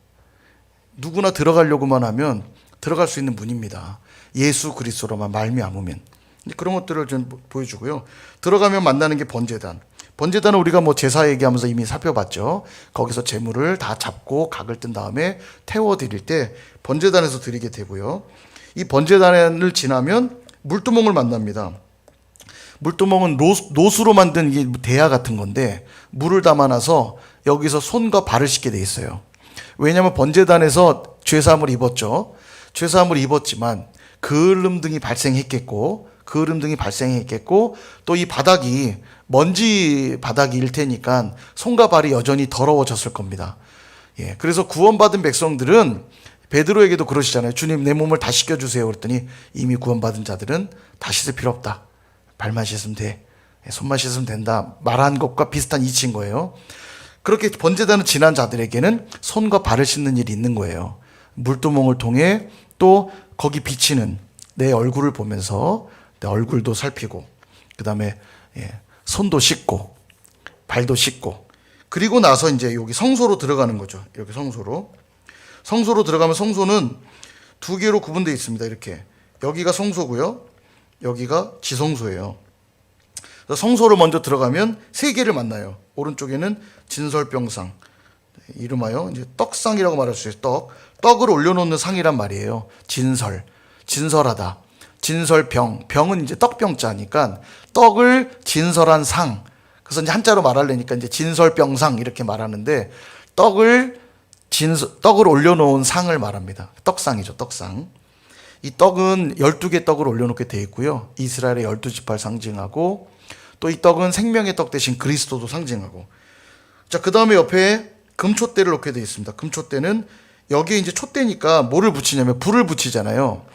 누구나 들어가려고만 하면 들어갈 수 있는 문입니다. 예수 그리스도로만 말미암으면. 그런 것들을 좀 보여주고요. 들어가면 만나는 게 번제단. 번제단은 우리가 뭐 제사 얘기하면서 이미 살펴봤죠. 거기서 제물을 다 잡고 각을 뜬 다음에 태워 드릴 때 번제단에서 드리게 되고요. 이 번제단을 지나면 물두멍을 만납니다. 물두멍은 노수로 만든 이 대야 같은 건데 물을 담아놔서 여기서 손과 발을 씻게 돼 있어요. 왜냐하면 번제단에서 죄사함을 입었죠. 죄사함을 입었지만 그을름 등이 발생했겠고 또 이 바닥이 먼지 바닥일 테니까 손과 발이 여전히 더러워졌을 겁니다. 그래서 구원받은 백성들은 베드로에게도 그러시잖아요. 주님, 내 몸을 다 씻겨주세요. 그랬더니 이미 구원받은 자들은 다 씻을 필요 없다. 발만 씻으면 돼. 손만 씻으면 된다. 말한 것과 비슷한 이치인 거예요. 그렇게 번제단을 지난 자들에게는 손과 발을 씻는 일이 있는 거예요. 물두멍을 통해 또 거기 비치는 내 얼굴을 보면서 내 얼굴도 살피고 그 다음에 손도 씻고 발도 씻고 그리고 나서 이제 여기 성소로 들어가는 거죠. 이렇게 성소로 들어가면 성소는 두 개로 구분되어 있습니다. 이렇게 여기가 성소고요. 여기가 지성소예요. 성소를 먼저 들어가면 세 개를 만나요. 오른쪽에는 진설병상, 이름하여 이제 떡상이라고 말할 수 있어요. 떡을 올려놓는 상이란 말이에요. 진설하다. 진설병, 병은 이제 떡병자니까 떡을 진설한 상. 그래서 이제 한자로 말하려니까 이제 진설병상 이렇게 말하는데 떡을 올려놓은 상을 말합니다. 떡상이죠, 떡상. 이 떡은 12개 떡을 올려놓게 되어 있고요. 이스라엘의 12지파를 상징하고 또 이 떡은 생명의 떡 대신 그리스도도 상징하고. 자, 그 다음에 옆에 금촛대를 놓게 되어 있습니다. 금촛대는 여기에 이제 촛대니까 뭐를 붙이냐면 불을 붙이잖아요.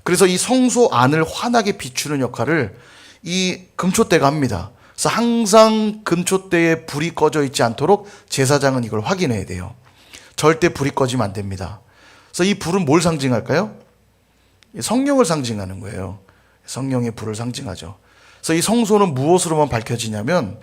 그래서 이 성소 안을 환하게 비추는 역할을 이 금촛대가 합니다. 그래서 항상 금촛대에 불이 꺼져 있지 않도록 제사장은 이걸 확인해야 돼요. 절대 불이 꺼지면 안 됩니다. 그래서 이 불은 뭘 상징할까요? 성령을 상징하는 거예요. 성령의 불을 상징하죠. 그래서 이 성소는 무엇으로만 밝혀지냐면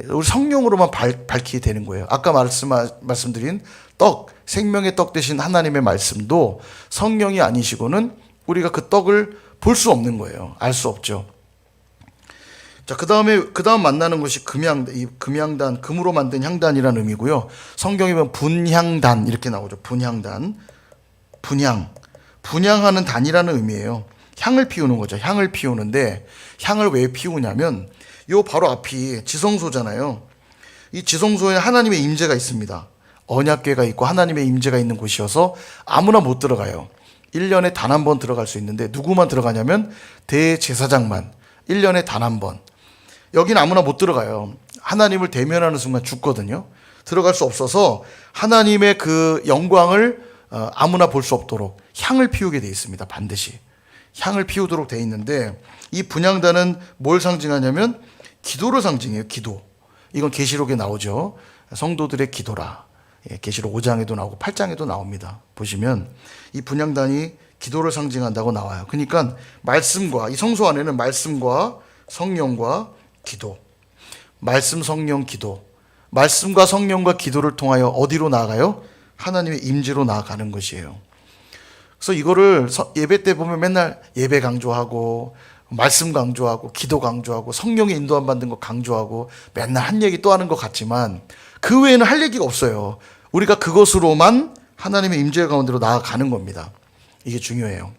우리 성령으로만 밝히게 되는 거예요. 아까 말씀드린 떡, 생명의 떡 대신 하나님의 말씀도 성령이 아니시고는 우리가 그 떡을 볼 수 없는 거예요. 알 수 없죠. 자, 그 다음 만나는 것이 이 금향단, 금으로 만든 향단이라는 의미고요. 성경에 보면 분향단 이렇게 나오죠. 분향하는 단이라는 의미예요. 향을 피우는 거죠. 향을 피우는데 향을 왜 피우냐면 요 바로 앞이 지성소잖아요. 이 지성소에 하나님의 임재가 있습니다. 언약궤가 있고 하나님의 임재가 있는 곳이어서 아무나 못 들어가요. 1년에 단 한 번 들어갈 수 있는데 누구만 들어가냐면 대제사장만 1년에 단 한 번. 여기는 아무나 못 들어가요. 하나님을 대면하는 순간 죽거든요. 들어갈 수 없어서 하나님의 그 영광을 아무나 볼 수 없도록 향을 피우게 돼 있습니다. 반드시 향을 피우도록 돼 있는데, 이 분향단은 뭘 상징하냐면 기도를 상징해요. 기도. 이건 계시록에 나오죠. 성도들의 기도라. 계시록 5장에도 나오고 8장에도 나옵니다. 보시면 이 분향단이 기도를 상징한다고 나와요. 그러니까 말씀과, 이 성소 안에는 말씀과 성령과 기도, 말씀, 성령, 기도, 말씀과 성령과 기도를 통하여 어디로 나아가요? 하나님의 임재로 나아가는 것이에요. 그래서 이거를 예배 때 보면 맨날 예배 강조하고 말씀 강조하고 기도 강조하고 성령의 인도함 받는 거 강조하고 맨날 한 얘기 또 하는 것 같지만 그 외에는 할 얘기가 없어요. 우리가 그것으로만 하나님의 임재 가운데로 나아가는 겁니다. 이게 중요해요.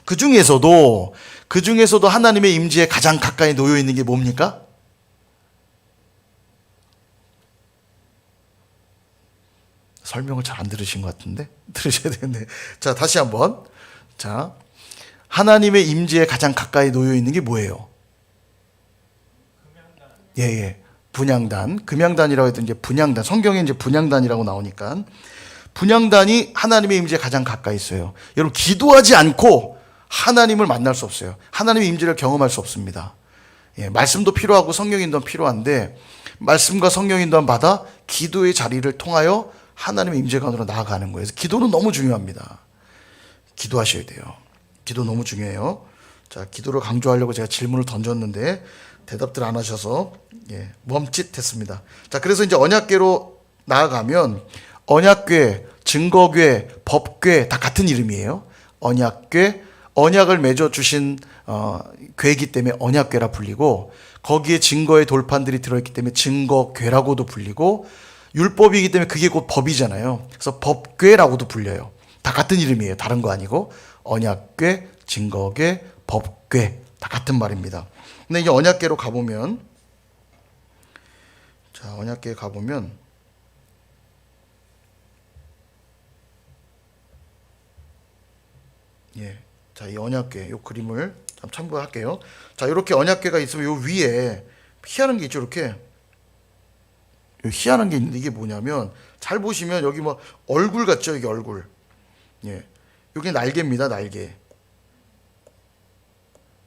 그 중에서도 하나님의 임재에 가장 가까이 놓여 있는 게 뭡니까? 설명을 잘 안 들으신 것 같은데 들으셔야 되겠네. 자, 다시 한번. 자, 하나님의 임재에 가장 가까이 놓여 있는 게 뭐예요? 예. 분향단. 금향단이라고 해도 이제 분향단. 성경에 이제 분향단이라고 나오니까 분향단이 하나님의 임재에 가장 가까이 있어요. 여러분, 기도하지 않고 하나님을 만날 수 없어요. 하나님의 임재를 경험할 수 없습니다. 예, 말씀도 필요하고 성령 인도는 필요한데 말씀과 성령 인도는 받아 기도의 자리를 통하여 하나님의 임재 가운데로 나아가는 거예요. 그래서 기도는 너무 중요합니다. 기도하셔야 돼요. 기도 너무 중요해요. 자, 기도를 강조하려고 제가 질문을 던졌는데 대답들 안 하셔서 멈칫했습니다. 자, 그래서 이제 언약궤로 나아가면 언약궤, 증거궤, 법궤 다 같은 이름이에요. 언약궤, 언약을 맺어 주신 궤이기 때문에 언약궤라 불리고, 거기에 증거의 돌판들이 들어있기 때문에 증거궤라고도 불리고, 율법이기 때문에 그게 곧 법이잖아요. 그래서 법궤라고도 불려요. 다 같은 이름이에요. 다른 거 아니고 언약궤, 증거궤, 법궤 다 같은 말입니다. 근데 이제 언약궤로 가보면, 자, 언약궤에 가보면 자, 이 언약궤 요 그림을 좀 참고할게요. 자, 이렇게 언약궤가 있으면 요 위에 희한한 게 있죠. 이렇게 희한한 게 있는데 이게 뭐냐면, 잘 보시면 여기 뭐 얼굴 같죠? 여기 얼굴. 여기 날개입니다. 날개.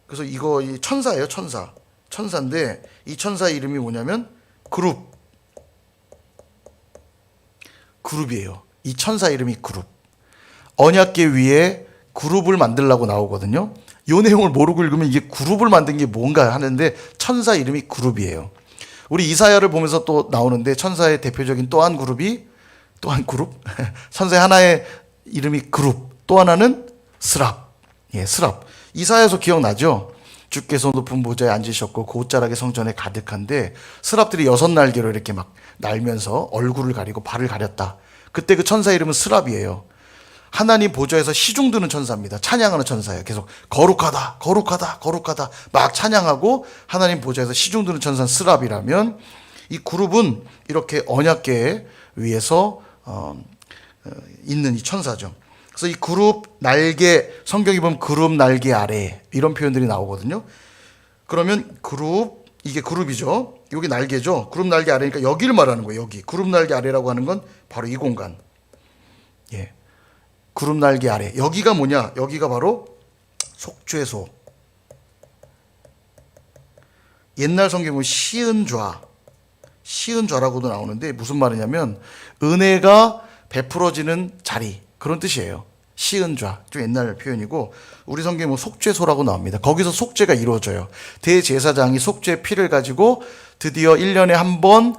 그래서 이거 이 천사예요. 천사. 천사인데 이 천사 이름이 뭐냐면 그룹이에요. 이 천사 이름이 그룹. 언약궤 위에 그룹을 만들라고 나오거든요. 이 내용을 모르고 읽으면 이게 그룹을 만든 게 뭔가 하는데 천사 이름이 그룹이에요. 우리 이사야를 보면서 또 나오는데 천사의 대표적인 또 한 그룹 천사의 하나의 이름이 그룹, 또 하나는 스랍. 스랍. 이사야에서 기억나죠? 주께서 높은 보좌에 앉으셨고 그 옷자락의 성전에 가득한데 스랍들이 6날개로 이렇게 막 날면서 얼굴을 가리고 발을 가렸다. 그때 그 천사 이름은 스랍이에요. 하나님 보좌에서 시중 드는 천사입니다. 찬양하는 천사예요. 계속 거룩하다, 거룩하다, 거룩하다 막 찬양하고 하나님 보좌에서 시중 드는 천사는 스랍이라면, 이 그룹은 이렇게 언약궤 위에서 있는 이 천사죠. 그래서 이 그룹 날개, 성경에 보면 그룹 날개 아래 이런 표현들이 나오거든요. 그러면 그룹, 이게 그룹이죠. 여기 날개죠. 그룹 날개 아래니까 여기를 말하는 거예요. 여기 그룹 날개 아래라고 하는 건 바로 이 공간. 그룹 날개 아래. 여기가 뭐냐? 여기가 바로 속죄소. 옛날 성경에 보면 시은좌라고도 나오는데 무슨 말이냐면 은혜가 베풀어지는 자리, 그런 뜻이에요. 시은좌, 좀 옛날 표현이고, 우리 성경에 뭐 속죄소라고 나옵니다. 거기서 속죄가 이루어져요. 대제사장이 속죄 피를 가지고 드디어 1년에 한 번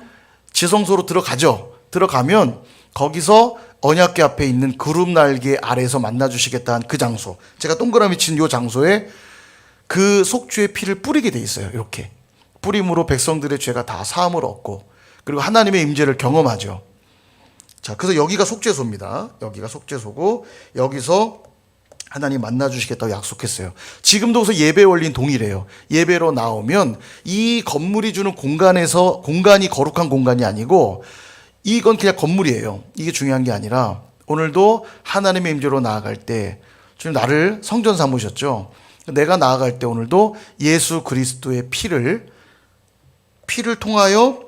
지성소로 들어가죠. 들어가면 거기서 언약궤 앞에 있는 그룹 날개 아래에서 만나주시겠다는 그 장소, 제가 동그라미 친 이 장소에 그 속죄의 피를 뿌리게 돼 있어요. 이렇게 뿌림으로 백성들의 죄가 다 사함을 얻고, 그리고 하나님의 임재를 경험하죠. 자, 그래서 여기가 속죄소입니다. 여기가 속죄소고 여기서 하나님 만나주시겠다고 약속했어요. 지금도 그래서 예배 원리는 동일해요. 예배로 나오면 이 건물이 주는 공간이 거룩한 공간이 아니고, 이건 그냥 건물이에요. 이게 중요한 게 아니라 오늘도 하나님의 임재로 나아갈 때 주님 나를 성전 삼으셨죠. 내가 나아갈 때 오늘도 예수 그리스도의 피를 통하여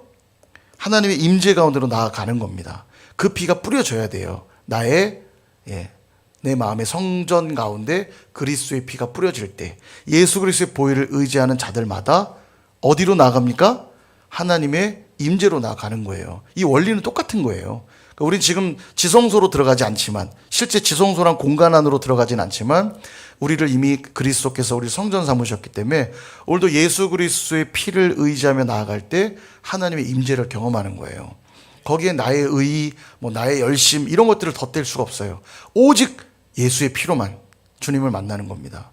하나님의 임재 가운데로 나아가는 겁니다. 그 피가 뿌려져야 돼요. 내 마음의 성전 가운데 그리스도의 피가 뿌려질 때 예수 그리스도의 보혈을 의지하는 자들마다 어디로 나아갑니까? 하나님의 임재로 나아가는 거예요. 이 원리는 똑같은 거예요. 우리 지금 지성소로 들어가지 않지만, 실제 지성소란 공간 안으로 들어가진 않지만 우리를 이미 그리스도께서 우리 성전 삼으셨기 때문에 오늘도 예수 그리스도의 피를 의지하며 나아갈 때 하나님의 임재를 경험하는 거예요. 거기에 나의 의, 나의 열심 이런 것들을 덧댈 수가 없어요. 오직 예수의 피로만 주님을 만나는 겁니다.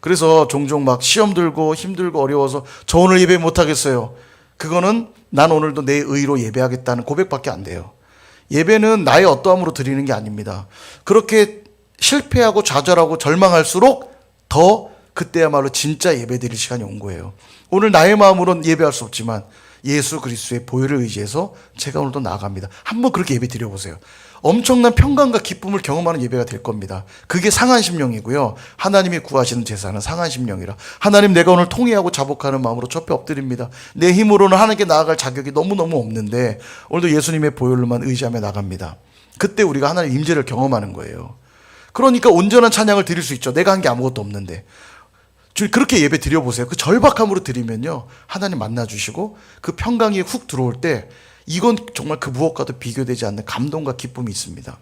그래서 종종 막 시험 들고 힘들고 어려워서 저 오늘 예배 못하겠어요. 그거는 난 오늘도 내 의로 예배하겠다는 고백밖에 안 돼요. 예배는 나의 어떠함으로 드리는 게 아닙니다. 그렇게 실패하고 좌절하고 절망할수록 더 그때야말로 진짜 예배 드릴 시간이 온 거예요. 오늘 나의 마음으로는 예배할 수 없지만 예수 그리스도의 보혈을 의지해서 제가 오늘도 나아갑니다. 한번 그렇게 예배 드려보세요. 엄청난 평강과 기쁨을 경험하는 예배가 될 겁니다. 그게 상한심령이고요. 하나님이 구하시는 제사는 상한심령이라. 하나님, 내가 오늘 통회하고 자복하는 마음으로 첫 배 엎드립니다. 내 힘으로는 하나님께 나아갈 자격이 너무너무 없는데 오늘도 예수님의 보혈로만 의지하며 나갑니다. 그때 우리가 하나님 임재를 경험하는 거예요. 그러니까 온전한 찬양을 드릴 수 있죠. 내가 한 게 아무것도 없는데. 그렇게 예배 드려보세요. 그 절박함으로 드리면요, 하나님 만나주시고 그 평강이 훅 들어올 때 이건 정말 그 무엇과도 비교되지 않는 감동과 기쁨이 있습니다.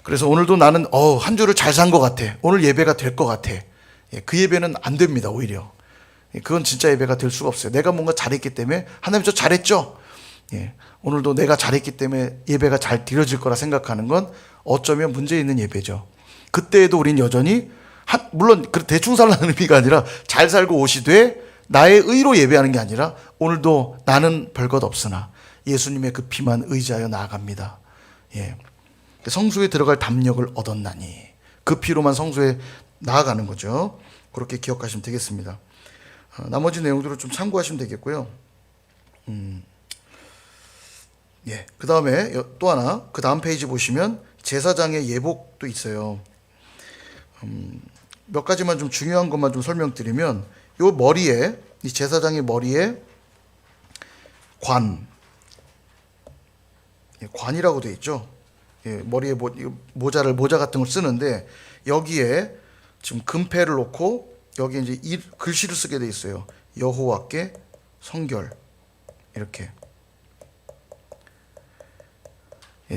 그래서 오늘도 나는 한 주를 잘 산 것 같아. 오늘 예배가 될 것 같아. 그 예배는 안 됩니다. 오히려 그건 진짜 예배가 될 수가 없어요. 내가 뭔가 잘했기 때문에 하나님 저 잘했죠. 오늘도 내가 잘했기 때문에 예배가 잘 드려질 거라 생각하는 건 어쩌면 문제 있는 예배죠. 그때에도 우린 여전히 물론 대충 살라는 의미가 아니라 잘 살고 오시되 나의 의로 예배하는 게 아니라 오늘도 나는 별것 없으나 예수님의 그 피만 의지하여 나아갑니다. 성소에 들어갈 담력을 얻었나니 그 피로만 성소에 나아가는 거죠. 그렇게 기억하시면 되겠습니다. 나머지 내용들을 좀 참고하시면 되겠고요. 그 다음에 또 하나, 그 다음 페이지 보시면 제사장의 예복도 있어요. 몇 가지만 좀 중요한 것만 좀 설명드리면, 요 머리에, 이 제사장의 머리에 관이라고 되어 있죠. 머리에 모자 같은 걸 쓰는데 여기에 지금 금패를 놓고 여기 이제 글씨를 쓰게 되어 있어요. 여호와께 성결, 이렇게.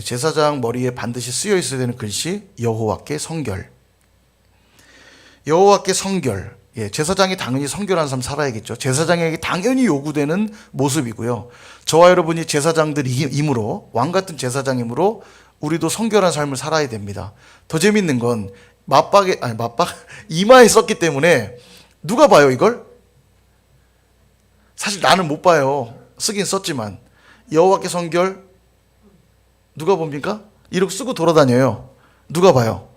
제사장 머리에 반드시 쓰여 있어야 되는 글씨, 여호와께 성결. 여호와께 성결. 제사장이 당연히 성결한 삶 살아야겠죠. 제사장에게 당연히 요구되는 모습이고요. 저와 여러분이 제사장들이므로, 왕같은 제사장이므로 우리도 성결한 삶을 살아야 됩니다. 더 재밌는 건 이마에 썼기 때문에 누가 봐요, 이걸? 사실 나는 못 봐요. 쓰긴 썼지만. 여호와께 성결 누가 봅니까? 이렇게 쓰고 돌아다녀요. 누가 봐요?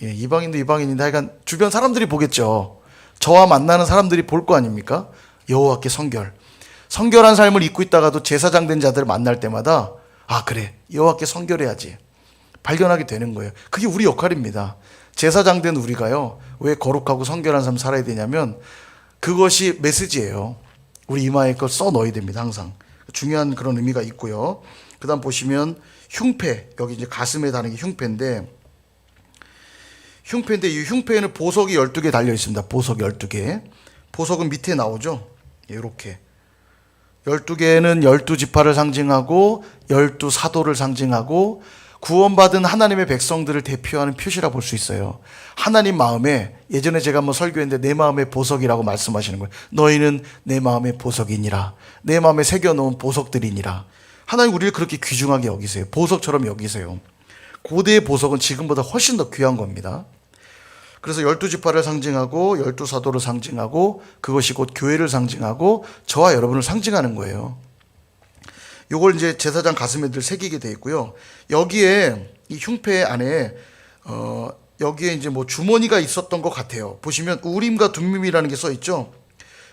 이방인도 이방인인데 하여간 주변 사람들이 보겠죠. 저와 만나는 사람들이 볼 거 아닙니까? 여호와께 성결. 성결한 삶을 입고 있다가도 제사장 된 자들을 만날 때마다 그래, 여호와께 성결해야지 발견하게 되는 거예요. 그게 우리 역할입니다. 제사장 된 우리가요, 왜 거룩하고 성결한 삶 살아야 되냐면 그것이 메시지예요. 우리 이마에 걸 써 넣어야 됩니다. 항상 중요한 그런 의미가 있고요. 그 다음 보시면 흉패, 여기 이제 가슴에 다는 게 흉패인데 이 흉패에는 보석이 12개 달려 있습니다. 보석 12개. 보석은 밑에 나오죠. 이렇게 12개는 12지파를 상징하고 12사도를 상징하고 구원받은 하나님의 백성들을 대표하는 표시라 볼 수 있어요. 하나님 마음에, 예전에 제가 한번 설교했는데 내 마음의 보석이라고 말씀하시는 거예요. 너희는 내 마음의 보석이니라. 내 마음에 새겨놓은 보석들이니라. 하나님 우리를 그렇게 귀중하게 여기세요. 보석처럼 여기세요. 고대의 보석은 지금보다 훨씬 더 귀한 겁니다. 그래서 12지파를 상징하고 12사도를 상징하고 그것이 곧 교회를 상징하고 저와 여러분을 상징하는 거예요. 요걸 이제 제사장 가슴에 늘 새기게 돼 있고요. 여기에 이 흉패 안에 여기에 이제 뭐 주머니가 있었던 것 같아요. 보시면 우림과 둠밈이라는 게 써 있죠.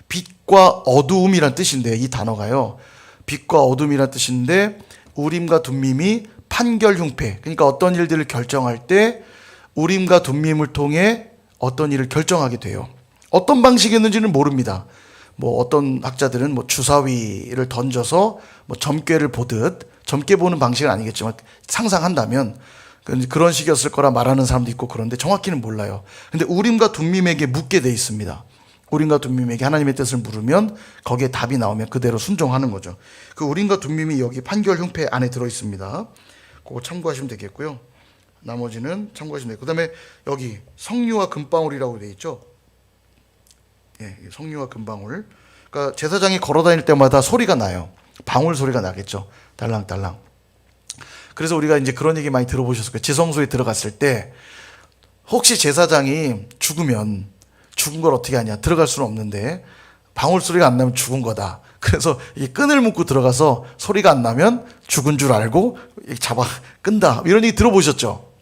빛과 어두움이란 뜻인데 이 단어가요. 빛과 어둠이란 뜻인데 우림과 둠밈이 판결 흉패, 그러니까 어떤 일들을 결정할 때 우림과 둠밈을 통해 어떤 일을 결정하게 돼요. 어떤 방식이었는지는 모릅니다. 뭐 어떤 학자들은 뭐 주사위를 던져서 뭐 점괘를 보듯, 점괘 보는 방식은 아니겠지만 상상한다면 그런 식이었을 거라 말하는 사람도 있고, 그런데 정확히는 몰라요. 근데 우림과 둠밈에게 묻게 돼 있습니다. 우림과 둠밈에게 하나님의 뜻을 물으면 거기에 답이 나오면 그대로 순종하는 거죠. 그 우림과 둠밈이 여기 판결 흉패 안에 들어 있습니다. 그거 참고하시면 되겠고요. 나머지는 참고하시면 되고, 그다음에 여기 성류와 금방울이라고 돼 있죠. 예, 성류와 금방울. 그러니까 제사장이 걸어다닐 때마다 소리가 나요. 방울 소리가 나겠죠. 달랑달랑. 그래서 우리가 이제 그런 얘기 많이 들어보셨을 거예요. 지성소에 들어갔을 때 혹시 제사장이 죽으면 죽은 걸 어떻게 하냐? 들어갈 수는 없는데 방울 소리가 안 나면 죽은 거다. 그래서 이 끈을 묶고 들어가서 소리가 안 나면 죽은 줄 알고 잡아 끈다. 이런 얘기 들어보셨죠?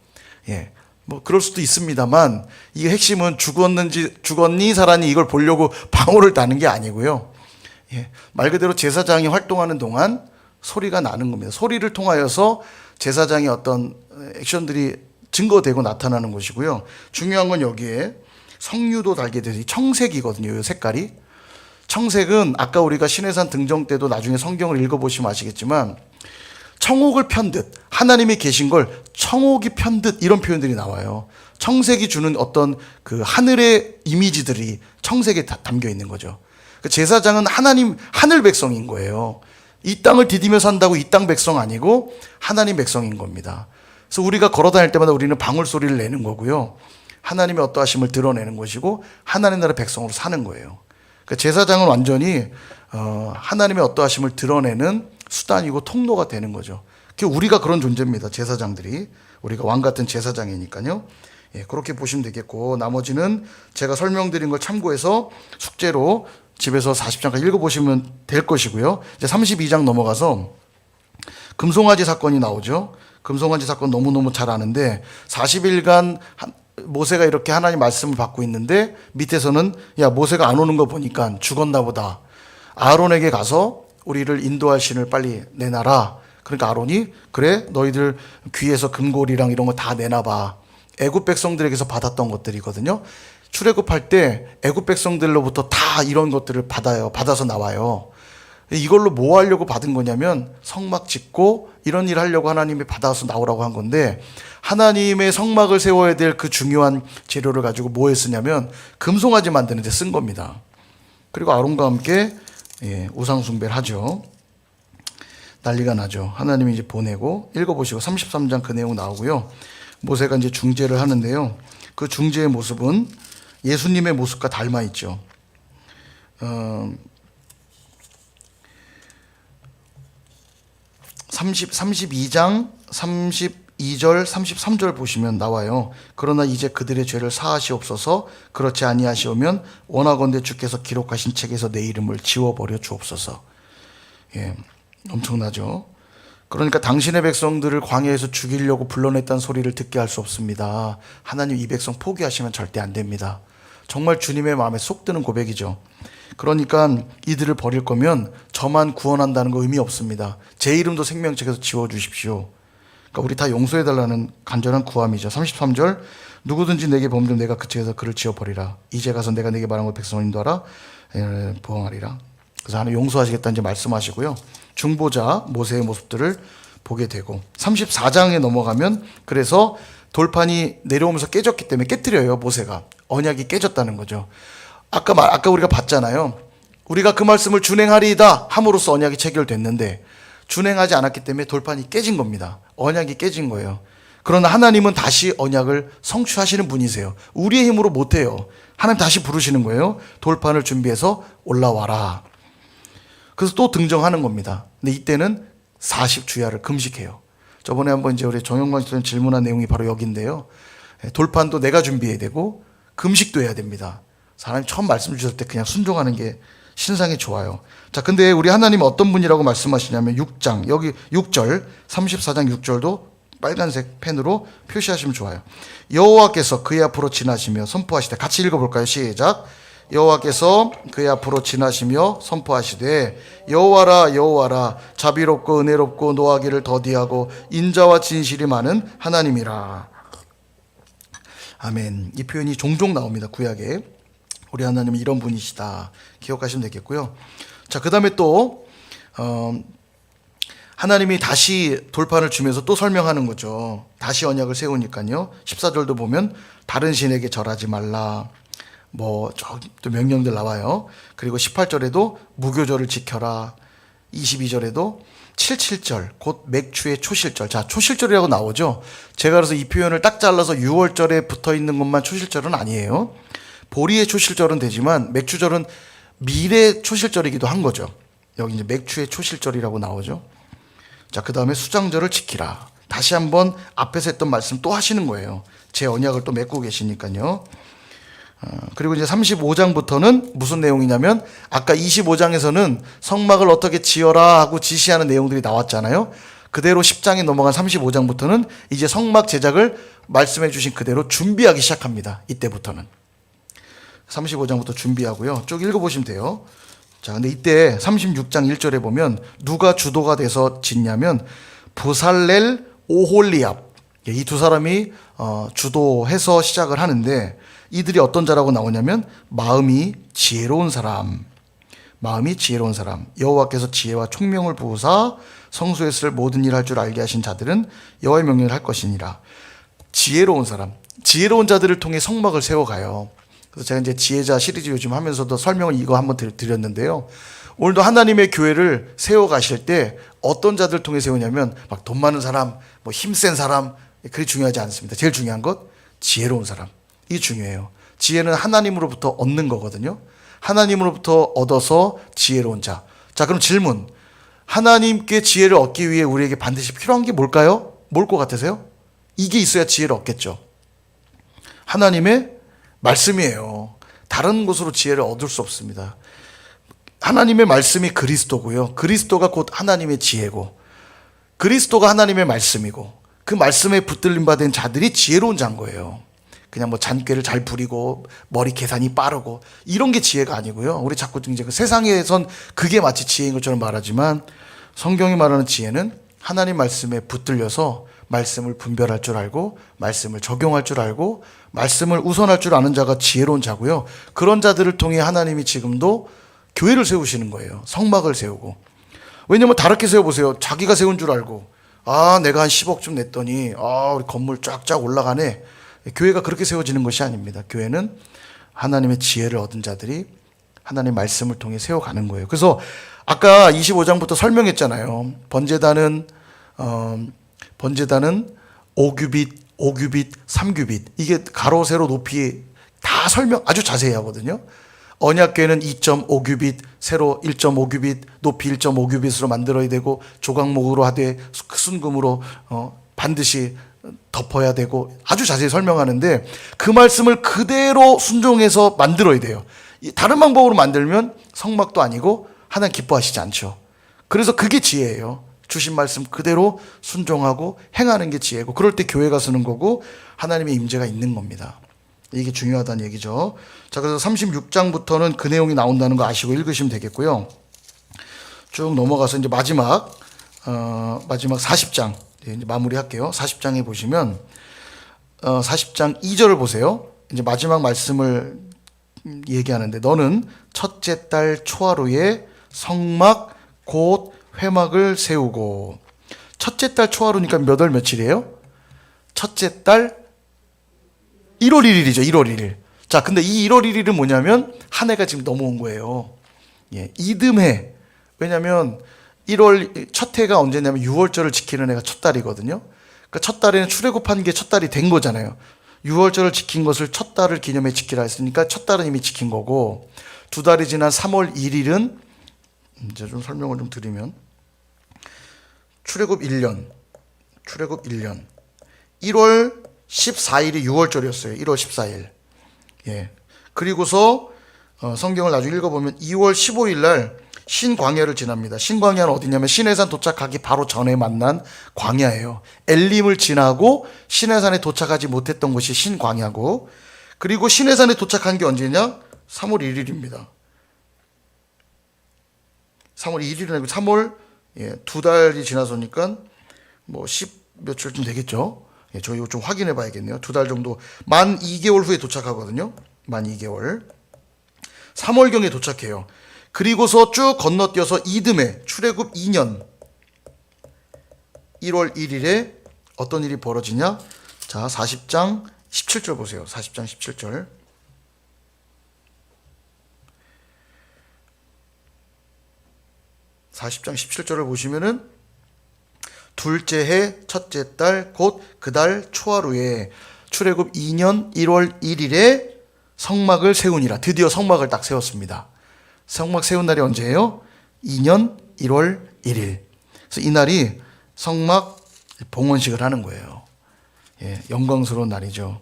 예. 뭐 그럴 수도 있습니다만, 이 핵심은 죽었니 살았니 이걸 보려고 방울을 따는 게 아니고요. 예. 말 그대로 제사장이 활동하는 동안 소리가 나는 겁니다. 소리를 통하여서 제사장의 어떤 액션들이 증거되고 나타나는 것이고요. 중요한 건 여기에 성류도 달게 돼서 청색이거든요. 이 색깔이. 청색은 아까 우리가 시내산 등정 때도 나중에 성경을 읽어보시면 아시겠지만 청옥을 편 듯, 하나님이 계신 걸 청옥이 편 듯, 이런 표현들이 나와요. 청색이 주는 어떤 그 하늘의 이미지들이 청색에 담겨 있는 거죠. 그 제사장은 하나님, 하늘 백성인 거예요. 이 땅을 디디며 산다고 이 땅 백성 아니고 하나님 백성인 겁니다. 그래서 우리가 걸어 다닐 때마다 우리는 방울 소리를 내는 거고요. 하나님의 어떠하심을 드러내는 것이고 하나님 나라 백성으로 사는 거예요. 그러니까 제사장은 완전히 하나님의 어떠하심을 드러내는 수단이고 통로가 되는 거죠. 우리가 그런 존재입니다. 제사장들이. 우리가 왕 같은 제사장이니까요. 예, 그렇게 보시면 되겠고, 나머지는 제가 설명드린 걸 참고해서 숙제로 집에서 40장까지 읽어보시면 될 것이고요. 이제 32장 넘어가서 금송아지 사건이 나오죠. 금송아지 사건 너무너무 잘 아는데, 40일간 모세가 이렇게 하나님 말씀을 받고 있는데 밑에서는 야, 모세가 안 오는 거 보니까 죽었나 보다. 아론에게 가서 우리를 인도할 신을 빨리 내놔라. 그러니까 아론이 그래, 너희들 귀에서 금고리랑 이런 거 다 내놔봐. 애굽 백성들에게서 받았던 것들이거든요. 출애굽할 때 애굽 백성들로부터 다 이런 것들을 받아서 나와요. 이걸로 뭐 하려고 받은 거냐면 성막 짓고 이런 일 하려고 하나님이 받아서 나오라고 한 건데, 하나님의 성막을 세워야 될 그 중요한 재료를 가지고 뭐 했으냐면 금송아지 만드는 데 쓴 겁니다. 그리고 아론과 함께 우상 숭배를 하죠. 난리가 나죠. 하나님이 이제 보내고, 읽어보시고 33장 그 내용 나오고요. 모세가 이제 중재를 하는데요. 그 중재의 모습은 예수님의 모습과 닮아 있죠. 32장 32절 33절 보시면 나와요. 그러나 이제 그들의 죄를 사하시옵소서. 그렇지 아니하시오면 원하건대 주께서 기록하신 책에서 내 이름을 지워버려 주옵소서. 예, 엄청나죠. 그러니까 당신의 백성들을 광야에서 죽이려고 불러냈다는 소리를 듣게 할 수 없습니다. 하나님 이 백성 포기하시면 절대 안 됩니다. 정말 주님의 마음에 쏙 드는 고백이죠. 그러니까 이들을 버릴 거면 저만 구원한다는 거 의미 없습니다. 제 이름도 생명책에서 지워주십시오. 그러니까 우리 다 용서해달라는 간절한 구함이죠. 33절, 누구든지 내게 범죄면 내가 그 책에서 그를 지워버리라. 이제 가서 내가 내게 말한 것 백성을 인도하라. 보응하리라. 그래서 하나님 용서하시겠다 이제 말씀하시고요. 중보자 모세의 모습들을 보게 되고, 34장에 넘어가면 그래서 돌판이 내려오면서 깨졌기 때문에 깨트려요. 모세가 언약이 깨졌다는 거죠. 아까 우리가 봤잖아요. 우리가 그 말씀을 준행하리이다 함으로써 언약이 체결됐는데 준행하지 않았기 때문에 돌판이 깨진 겁니다. 언약이 깨진 거예요. 그러나 하나님은 다시 언약을 성취하시는 분이세요. 우리의 힘으로 못해요. 하나님 다시 부르시는 거예요. 돌판을 준비해서 올라와라. 그래서 또 등정하는 겁니다. 근데 이때는 40주야를 금식해요. 저번에 한번 이제 우리 정영광 씨님 질문한 내용이 바로 여기인데요. 돌판도 내가 준비해야 되고 금식도 해야 됩니다. 하나님 처음 말씀 주셨을 때 그냥 순종하는 게 신상이 좋아요. 자, 근데 우리 하나님은 어떤 분이라고 말씀하시냐면 6장, 여기 6절, 34장 6절도 빨간색 펜으로 표시하시면 좋아요. 여호와께서 그의 앞으로 지나시며 선포하시되, 같이 읽어볼까요? 시작. 여호와께서 그의 앞으로 지나시며 선포하시되 여호와라 여호와라 자비롭고 은혜롭고 노하기를 더디하고 인자와 진실이 많은 하나님이라. 아멘. 이 표현이 종종 나옵니다, 구약에. 우리 하나님은 이런 분이시다 기억하시면 되겠고요. 자, 그 다음에 또 하나님이 다시 돌판을 주면서 또 설명하는 거죠. 다시 언약을 세우니까요. 14절도 보면 다른 신에게 절하지 말라, 뭐 저기 또 명령들 나와요. 그리고 18절에도 무교절을 지켜라. 22절에도 77절 곧 맥추의 초실절. 자, 초실절이라고 나오죠. 제가 그래서 이 표현을 딱 잘라서 6월절에 붙어 있는 것만 초실절은 아니에요. 보리의 초실절은 되지만 맥추절은 밀의 초실절이기도 한 거죠. 여기 이제 맥추의 초실절이라고 나오죠. 자, 그 다음에 수장절을 지키라. 다시 한번 앞에서 했던 말씀 또 하시는 거예요. 제 언약을 또 맺고 계시니까요. 그리고 이제 35장부터는 무슨 내용이냐면 아까 25장에서는 성막을 어떻게 지어라 하고 지시하는 내용들이 나왔잖아요. 그대로 10장에 넘어간 35장부터는 이제 성막 제작을 말씀해 주신 그대로 준비하기 시작합니다. 이때부터는 35장부터 준비하고요. 쭉 읽어보시면 돼요. 자, 근데 이때 36장 1절에 보면 누가 주도가 돼서 짓냐면 부살렐 오홀리압, 이 두 사람이 주도해서 시작을 하는데 이들이 어떤 자라고 나오냐면 마음이 지혜로운 사람, 마음이 지혜로운 사람. 여호와께서 지혜와 총명을 부으사 성소에 쓸 모든 일 할 줄 알게 하신 자들은 여호와의 명령을 할 것이니라. 지혜로운 사람, 지혜로운 자들을 통해 성막을 세워가요. 그래서 제가 이제 지혜자 시리즈 요즘 하면서도 설명을 이거 한번 드렸는데요. 오늘도 하나님의 교회를 세워가실 때 어떤 자들을 통해 세우냐면 막 돈 많은 사람, 뭐 힘센 사람, 그게 중요하지 않습니다. 제일 중요한 것 지혜로운 사람. 이게 중요해요. 지혜는 하나님으로부터 얻는 거거든요. 하나님으로부터 얻어서 지혜로운 자. 자, 그럼 질문. 하나님께 지혜를 얻기 위해 우리에게 반드시 필요한 게 뭘까요? 뭘 것 같으세요? 이게 있어야 지혜를 얻겠죠. 하나님의 말씀이에요. 다른 곳으로 지혜를 얻을 수 없습니다. 하나님의 말씀이 그리스도고요. 그리스도가 곧 하나님의 지혜고, 그리스도가 하나님의 말씀이고, 그 말씀에 붙들림 받은 자들이 지혜로운 자인 거예요. 그냥 뭐 잔꾀를 잘 부리고 머리 계산이 빠르고 이런 게 지혜가 아니고요. 우리 자꾸 이제 그 세상에선 그게 마치 지혜인 것처럼 말하지만 성경이 말하는 지혜는 하나님 말씀에 붙들려서 말씀을 분별할 줄 알고 말씀을 적용할 줄 알고 말씀을 우선할 줄 아는 자가 지혜로운 자고요. 그런 자들을 통해 하나님이 지금도 교회를 세우시는 거예요. 성막을 세우고. 왜냐면 다르게 세워보세요. 자기가 세운 줄 알고 내가 한 10억쯤 냈더니 우리 건물 쫙쫙 올라가네. 교회가 그렇게 세워지는 것이 아닙니다. 교회는 하나님의 지혜를 얻은 자들이 하나님의 말씀을 통해 세워가는 거예요. 그래서 아까 25장부터 설명했잖아요. 번제단은 5규빗, 3규빗. 이게 가로, 세로, 높이 다 설명 아주 자세히 하거든요. 언약궤는 2.5규빗, 세로 1.5규빗, 높이 1.5규빗으로 만들어야 되고 조각목으로 하되 순금으로 반드시 덮어야 되고 아주 자세히 설명하는데 그 말씀을 그대로 순종해서 만들어야 돼요. 다른 방법으로 만들면 성막도 아니고 하나님 기뻐하시지 않죠. 그래서 그게 지혜예요. 주신 말씀 그대로 순종하고 행하는 게 지혜고, 그럴 때 교회가 쓰는 거고 하나님의 임재가 있는 겁니다. 이게 중요하다는 얘기죠. 자, 그래서 36장부터는 그 내용이 나온다는 거 아시고 읽으시면 되겠고요. 쭉 넘어가서 이제 마지막 40장 이제 마무리할게요. 40장에 보시면 40장 2절을 보세요. 이제 마지막 말씀을 얘기하는데 너는 첫째 달 초하루에 성막 곧 회막을 세우고. 첫째 달 초하루니까 몇 월 며칠이에요? 첫째 달 1월 1일이죠. 1월 1일. 자, 근데 이 1월 1일은 뭐냐면 한 해가 지금 넘어온 거예요. 예, 이듬해. 왜냐면 1월 첫 해가 언제냐면 6월절을 지키는 해가 첫 달이거든요. 그러니까 첫 달에는 출애굽한 게 첫 달이 된 거잖아요. 6월절을 지킨 것을 첫 달을 기념해 지키라 했으니까 첫 달은 이미 지킨 거고, 두 달이 지난 3월 1일은 이제 좀 설명을 좀 드리면 출애굽 1년 1월 14일이 6월절이었어요. 1월 14일. 예. 그리고서 성경을 나중에 읽어보면 2월 15일 날 신광야를 지납니다. 신광야는 어디냐면 시내산 도착하기 바로 전에 만난 광야예요. 엘림을 지나고 시내산에 도착하지 못했던 곳이 신광야고, 그리고 시내산에 도착한 게 언제냐? 3월 1일입니다. 3월 1일은 아니고 3월, 두 달이 지나서니까 뭐 10 며칠쯤 되겠죠. 저희 이거 좀 확인해 봐야겠네요. 두 달 정도, 만 2개월 후에 도착하거든요. 만 2개월. 3월경에 도착해요. 그리고서 쭉 건너뛰어서 이듬해 출애굽 2년 1월 1일에 어떤 일이 벌어지냐? 자, 40장 17절 보세요. 40장 17절. (40장 17절을) 보시면은 둘째 해 첫째 달 곧 그 달 초하루에 출애굽 2년 1월 1일에 성막을 세우니라. 드디어 성막을 딱 세웠습니다. 성막 세운 날이 언제예요? 2년 1월 1일. 그래서 이 날이 성막 봉헌식을 하는 거예요. 영광스러운 날이죠.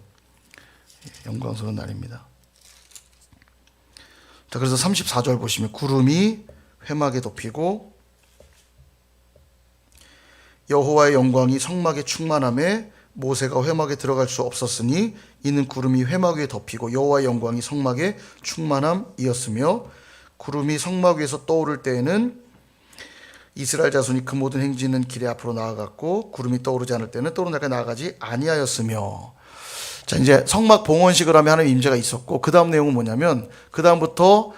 영광스러운 날입니다. 자, 그래서 34절 보시면 구름이 회막에 덮이고 여호와의 영광이 성막에 충만함에 모세가 회막에 들어갈 수 없었으니 이는 구름이 회막 위에 덮이고 여호와의 영광이 성막에 충만함이었으며 구름이 성막 위에서 떠오를 때에는 이스라엘 자손이 그 모든 행진은 길에 앞으로 나아갔고 구름이 떠오르지 않을 때는 떠오르는 데까지 나아가지 아니하였으며. 자, 이제 성막 봉헌식을 하면 하나님의 임재가 있었고 그 다음 내용은 뭐냐면 그 다음부터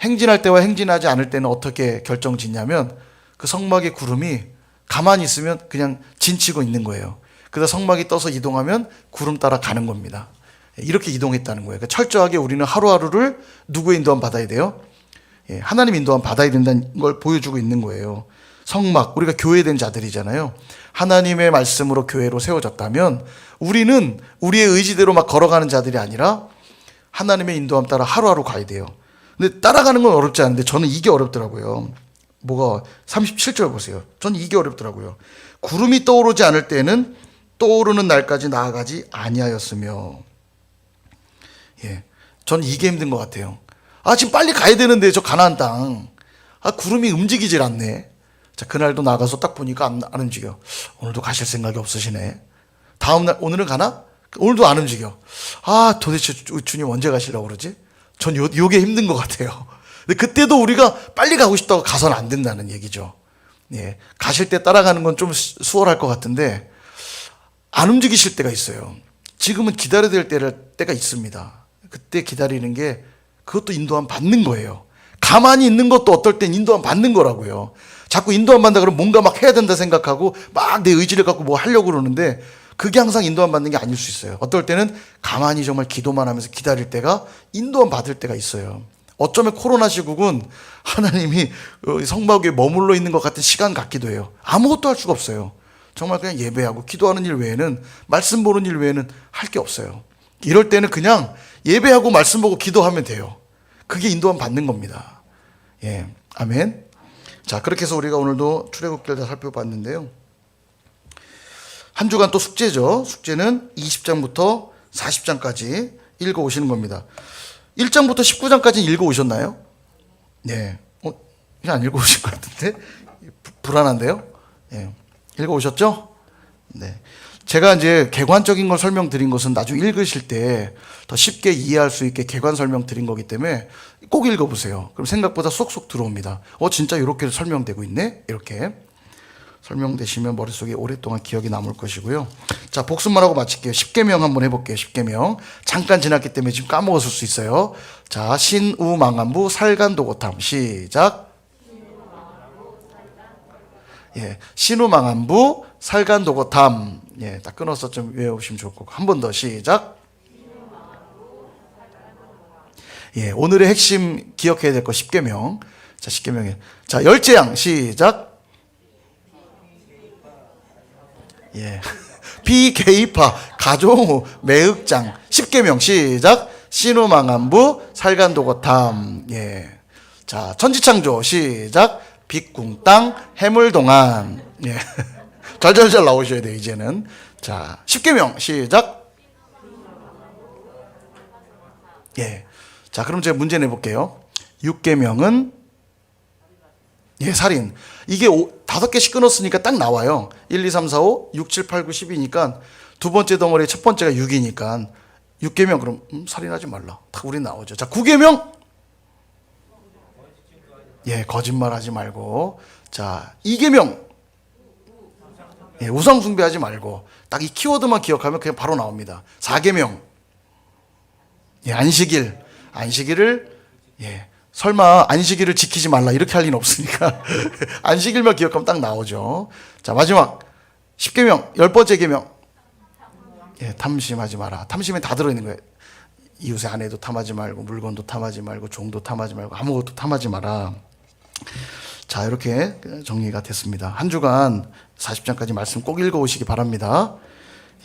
행진할 때와 행진하지 않을 때는 어떻게 결정짓냐면 그 성막의 구름이 가만히 있으면 그냥 진치고 있는 거예요. 그래서 성막이 떠서 이동하면 구름 따라 가는 겁니다. 이렇게 이동했다는 거예요. 그러니까 철저하게 우리는 하루하루를 누구의 인도함 받아야 돼요? 하나님 인도함 받아야 된다는 걸 보여주고 있는 거예요. 성막, 우리가 교회된 자들이잖아요. 하나님의 말씀으로 교회로 세워졌다면 우리는 우리의 의지대로 막 걸어가는 자들이 아니라 하나님의 인도함 따라 하루하루 가야 돼요. 근데 따라가는 건 어렵지 않은데 저는 이게 어렵더라고요. 뭐가 37절 보세요. 저는 이게 어렵더라고요. 구름이 떠오르지 않을 때는 떠오르는 날까지 나아가지 아니하였으며. 저는 이게 힘든 것 같아요. 지금 빨리 가야 되는데 저 가나안 땅. 구름이 움직이질 않네. 자, 그날도 나가서 딱 보니까 안 움직여. 오늘도 가실 생각이 없으시네. 다음날 오늘은 가나? 오늘도 안 움직여. 도대체 주님 언제 가시려고 그러지? 전 요게 힘든 것 같아요. 근데 그때도 우리가 빨리 가고 싶다고 가서는 안 된다는 얘기죠. 가실 때 따라가는 건 좀 수월할 것 같은데 안 움직이실 때가 있어요. 지금은 기다려야 될 때가 있습니다. 그때 기다리는 게 그것도 인도함 받는 거예요. 가만히 있는 것도 어떨 땐 인도함 받는 거라고요. 자꾸 인도함 받는다 그러면 뭔가 막 해야 된다 생각하고 막 내 의지를 갖고 뭐 하려고 그러는데 그게 항상 인도함 받는 게 아닐 수 있어요. 어떨 때는 가만히 정말 기도만 하면서 기다릴 때가 인도함 받을 때가 있어요. 어쩌면 코로나 시국은 하나님이 성막 위에 머물러 있는 것 같은 시간 같기도 해요. 아무것도 할 수가 없어요. 정말 그냥 예배하고 기도하는 일 외에는, 말씀 보는 일 외에는 할 게 없어요. 이럴 때는 그냥 예배하고 말씀 보고 기도하면 돼요. 그게 인도함 받는 겁니다. 아멘. 자, 그렇게 해서 우리가 오늘도 출애굽기를 다 살펴봤는데요. 한 주간 또 숙제죠. 숙제는 20장부터 40장까지 읽어 오시는 겁니다. 1장부터 19장까지는 읽어 오셨나요? 네. 그냥 안 읽어 오신 것 같은데? 불안한데요? 읽어 오셨죠? 네. 제가 이제 객관적인 걸 설명드린 것은 나중에 읽으실 때 더 쉽게 이해할 수 있게 객관 설명 드린 거기 때문에 꼭 읽어보세요. 그럼 생각보다 쏙쏙 들어옵니다. 진짜 이렇게 설명되고 있네? 이렇게 설명되시면 머릿속에 오랫동안 기억이 남을 것이고요. 자, 복습만 하고 마칠게요. 10계명 한번 해볼게요. 10계명. 잠깐 지났기 때문에 지금 까먹었을 수 있어요. 자, 신우망안부 살간도고탐. 시작. 신우망안부 살간도고탐. 딱 끊어서 좀 외우시면 좋을 거고. 한 번 더 시작. 오늘의 핵심 기억해야 될 거 10계명. 자, 10계명에. 자, 열재양 시작. 비개입파 가종우 매흑장. 10계명 시작. 신우망안부 살간도고탐. 자, 천지창조 시작. 빛궁땅 해물동안. 잘잘잘 나오셔야 돼요 이제는. 자, 10계명 시작. 자, 그럼 제가 문제 내볼게요. 6계명은 살인. 이게 5개씩 끊었으니까 딱 나와요. 1, 2, 3, 4, 5, 6, 7, 8, 9, 10이니까 두 번째 덩어리 첫 번째가 6이니까 6계명 그럼 살인하지 말라. 딱 우리 나오죠. 자, 9계명. 예, 거짓말하지 말고. 자, 2계명. 예, 우상 숭배하지 말고. 딱 이 키워드만 기억하면 그냥 바로 나옵니다. 4계명. 예, 안식일을 예, 설마 안식일을 지키지 말라 이렇게 할 리는 없으니까 안식일만 기억하면 딱 나오죠. 자, 마지막 10계명, 10번째 계명. 예, 탐심하지 마라. 탐심에 다 들어있는 거예요. 이웃의 아내도 탐하지 말고, 물건도 탐하지 말고, 종도 탐하지 말고, 아무것도 탐하지 마라. 자, 이렇게 정리가 됐습니다. 한 주간 40장까지 말씀 꼭 읽어오시기 바랍니다.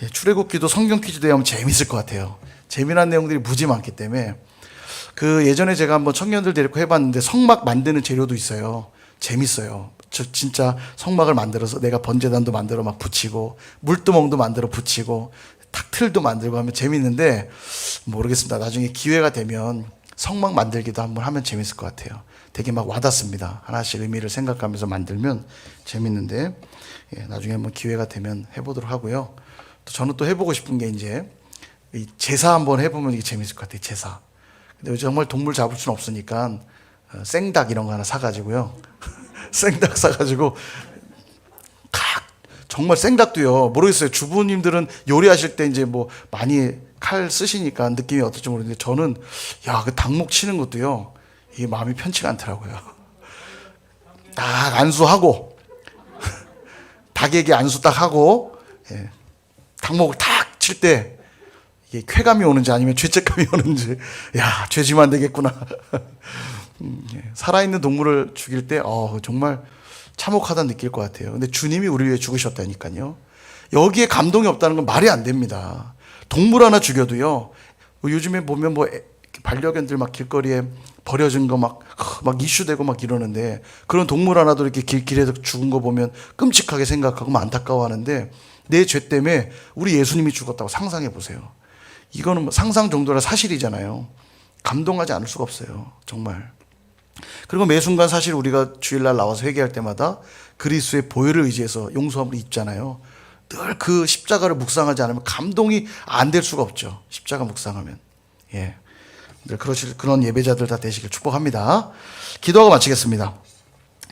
예, 출애굽기도 성경 퀴즈 대회 하면 재밌을 것 같아요. 재미난 내용들이 무지 많기 때문에. 그 예전에 제가 한번 청년들 데리고 해봤는데 성막 만드는 재료도 있어요. 재밌어요. 저 진짜 성막을 만들어서 내가 번제단도 만들어 막 붙이고 물두멍도 만들어 붙이고 탁 틀도 만들고 하면 재밌는데 모르겠습니다. 나중에 기회가 되면 성막 만들기도 한번 하면 재밌을 것 같아요. 되게 막 와닿습니다. 하나씩 의미를 생각하면서 만들면 재밌는데 예, 나중에 한번 기회가 되면 해보도록 하고요. 또 저는 또 해보고 싶은 게 이제 이 제사 한번 해보면 이게 재밌을 것 같아요. 제사. 근데 정말 동물 잡을 수는 없으니까 생닭 이런 거 하나 사가지고요. 생닭 사가지고 정말 생닭도요. 모르겠어요. 주부님들은 요리하실 때 이제 뭐 많이 칼 쓰시니까 느낌이 어떨지 모르겠는데 저는 야, 그 닭목 치는 것도요. 이게 마음이 편치가 않더라고요. 딱 안수하고 닭에게 안수 딱 하고 예, 닭목을 탁 칠 때 이게 쾌감이 오는지 아니면 죄책감이 오는지 야, 죄지면 안 되겠구나. 살아있는 동물을 죽일 때 정말 참혹하다 느낄 것 같아요. 근데 주님이 우리 위해 죽으셨다니까요. 여기에 감동이 없다는 건 말이 안 됩니다. 동물 하나 죽여도요. 요즘에 보면 뭐 반려견들 막 길거리에 버려진 거 막 이슈되고 막 이러는데 그런 동물 하나도 이렇게 길에서 죽은 거 보면 끔찍하게 생각하고 안타까워하는데 내 죄 때문에 우리 예수님이 죽었다고 상상해 보세요. 이거는 뭐 상상 정도라 사실이잖아요. 감동하지 않을 수가 없어요. 정말. 그리고 매 순간 사실 우리가 주일날 나와서 회개할 때마다 그리스도의 보혈을 의지해서 용서함을 입잖아요. 늘 그 십자가를 묵상하지 않으면 감동이 안 될 수가 없죠. 십자가 묵상하면. 예. 늘 그런 예배자들 다 되시길 축복합니다. 기도하고 마치겠습니다.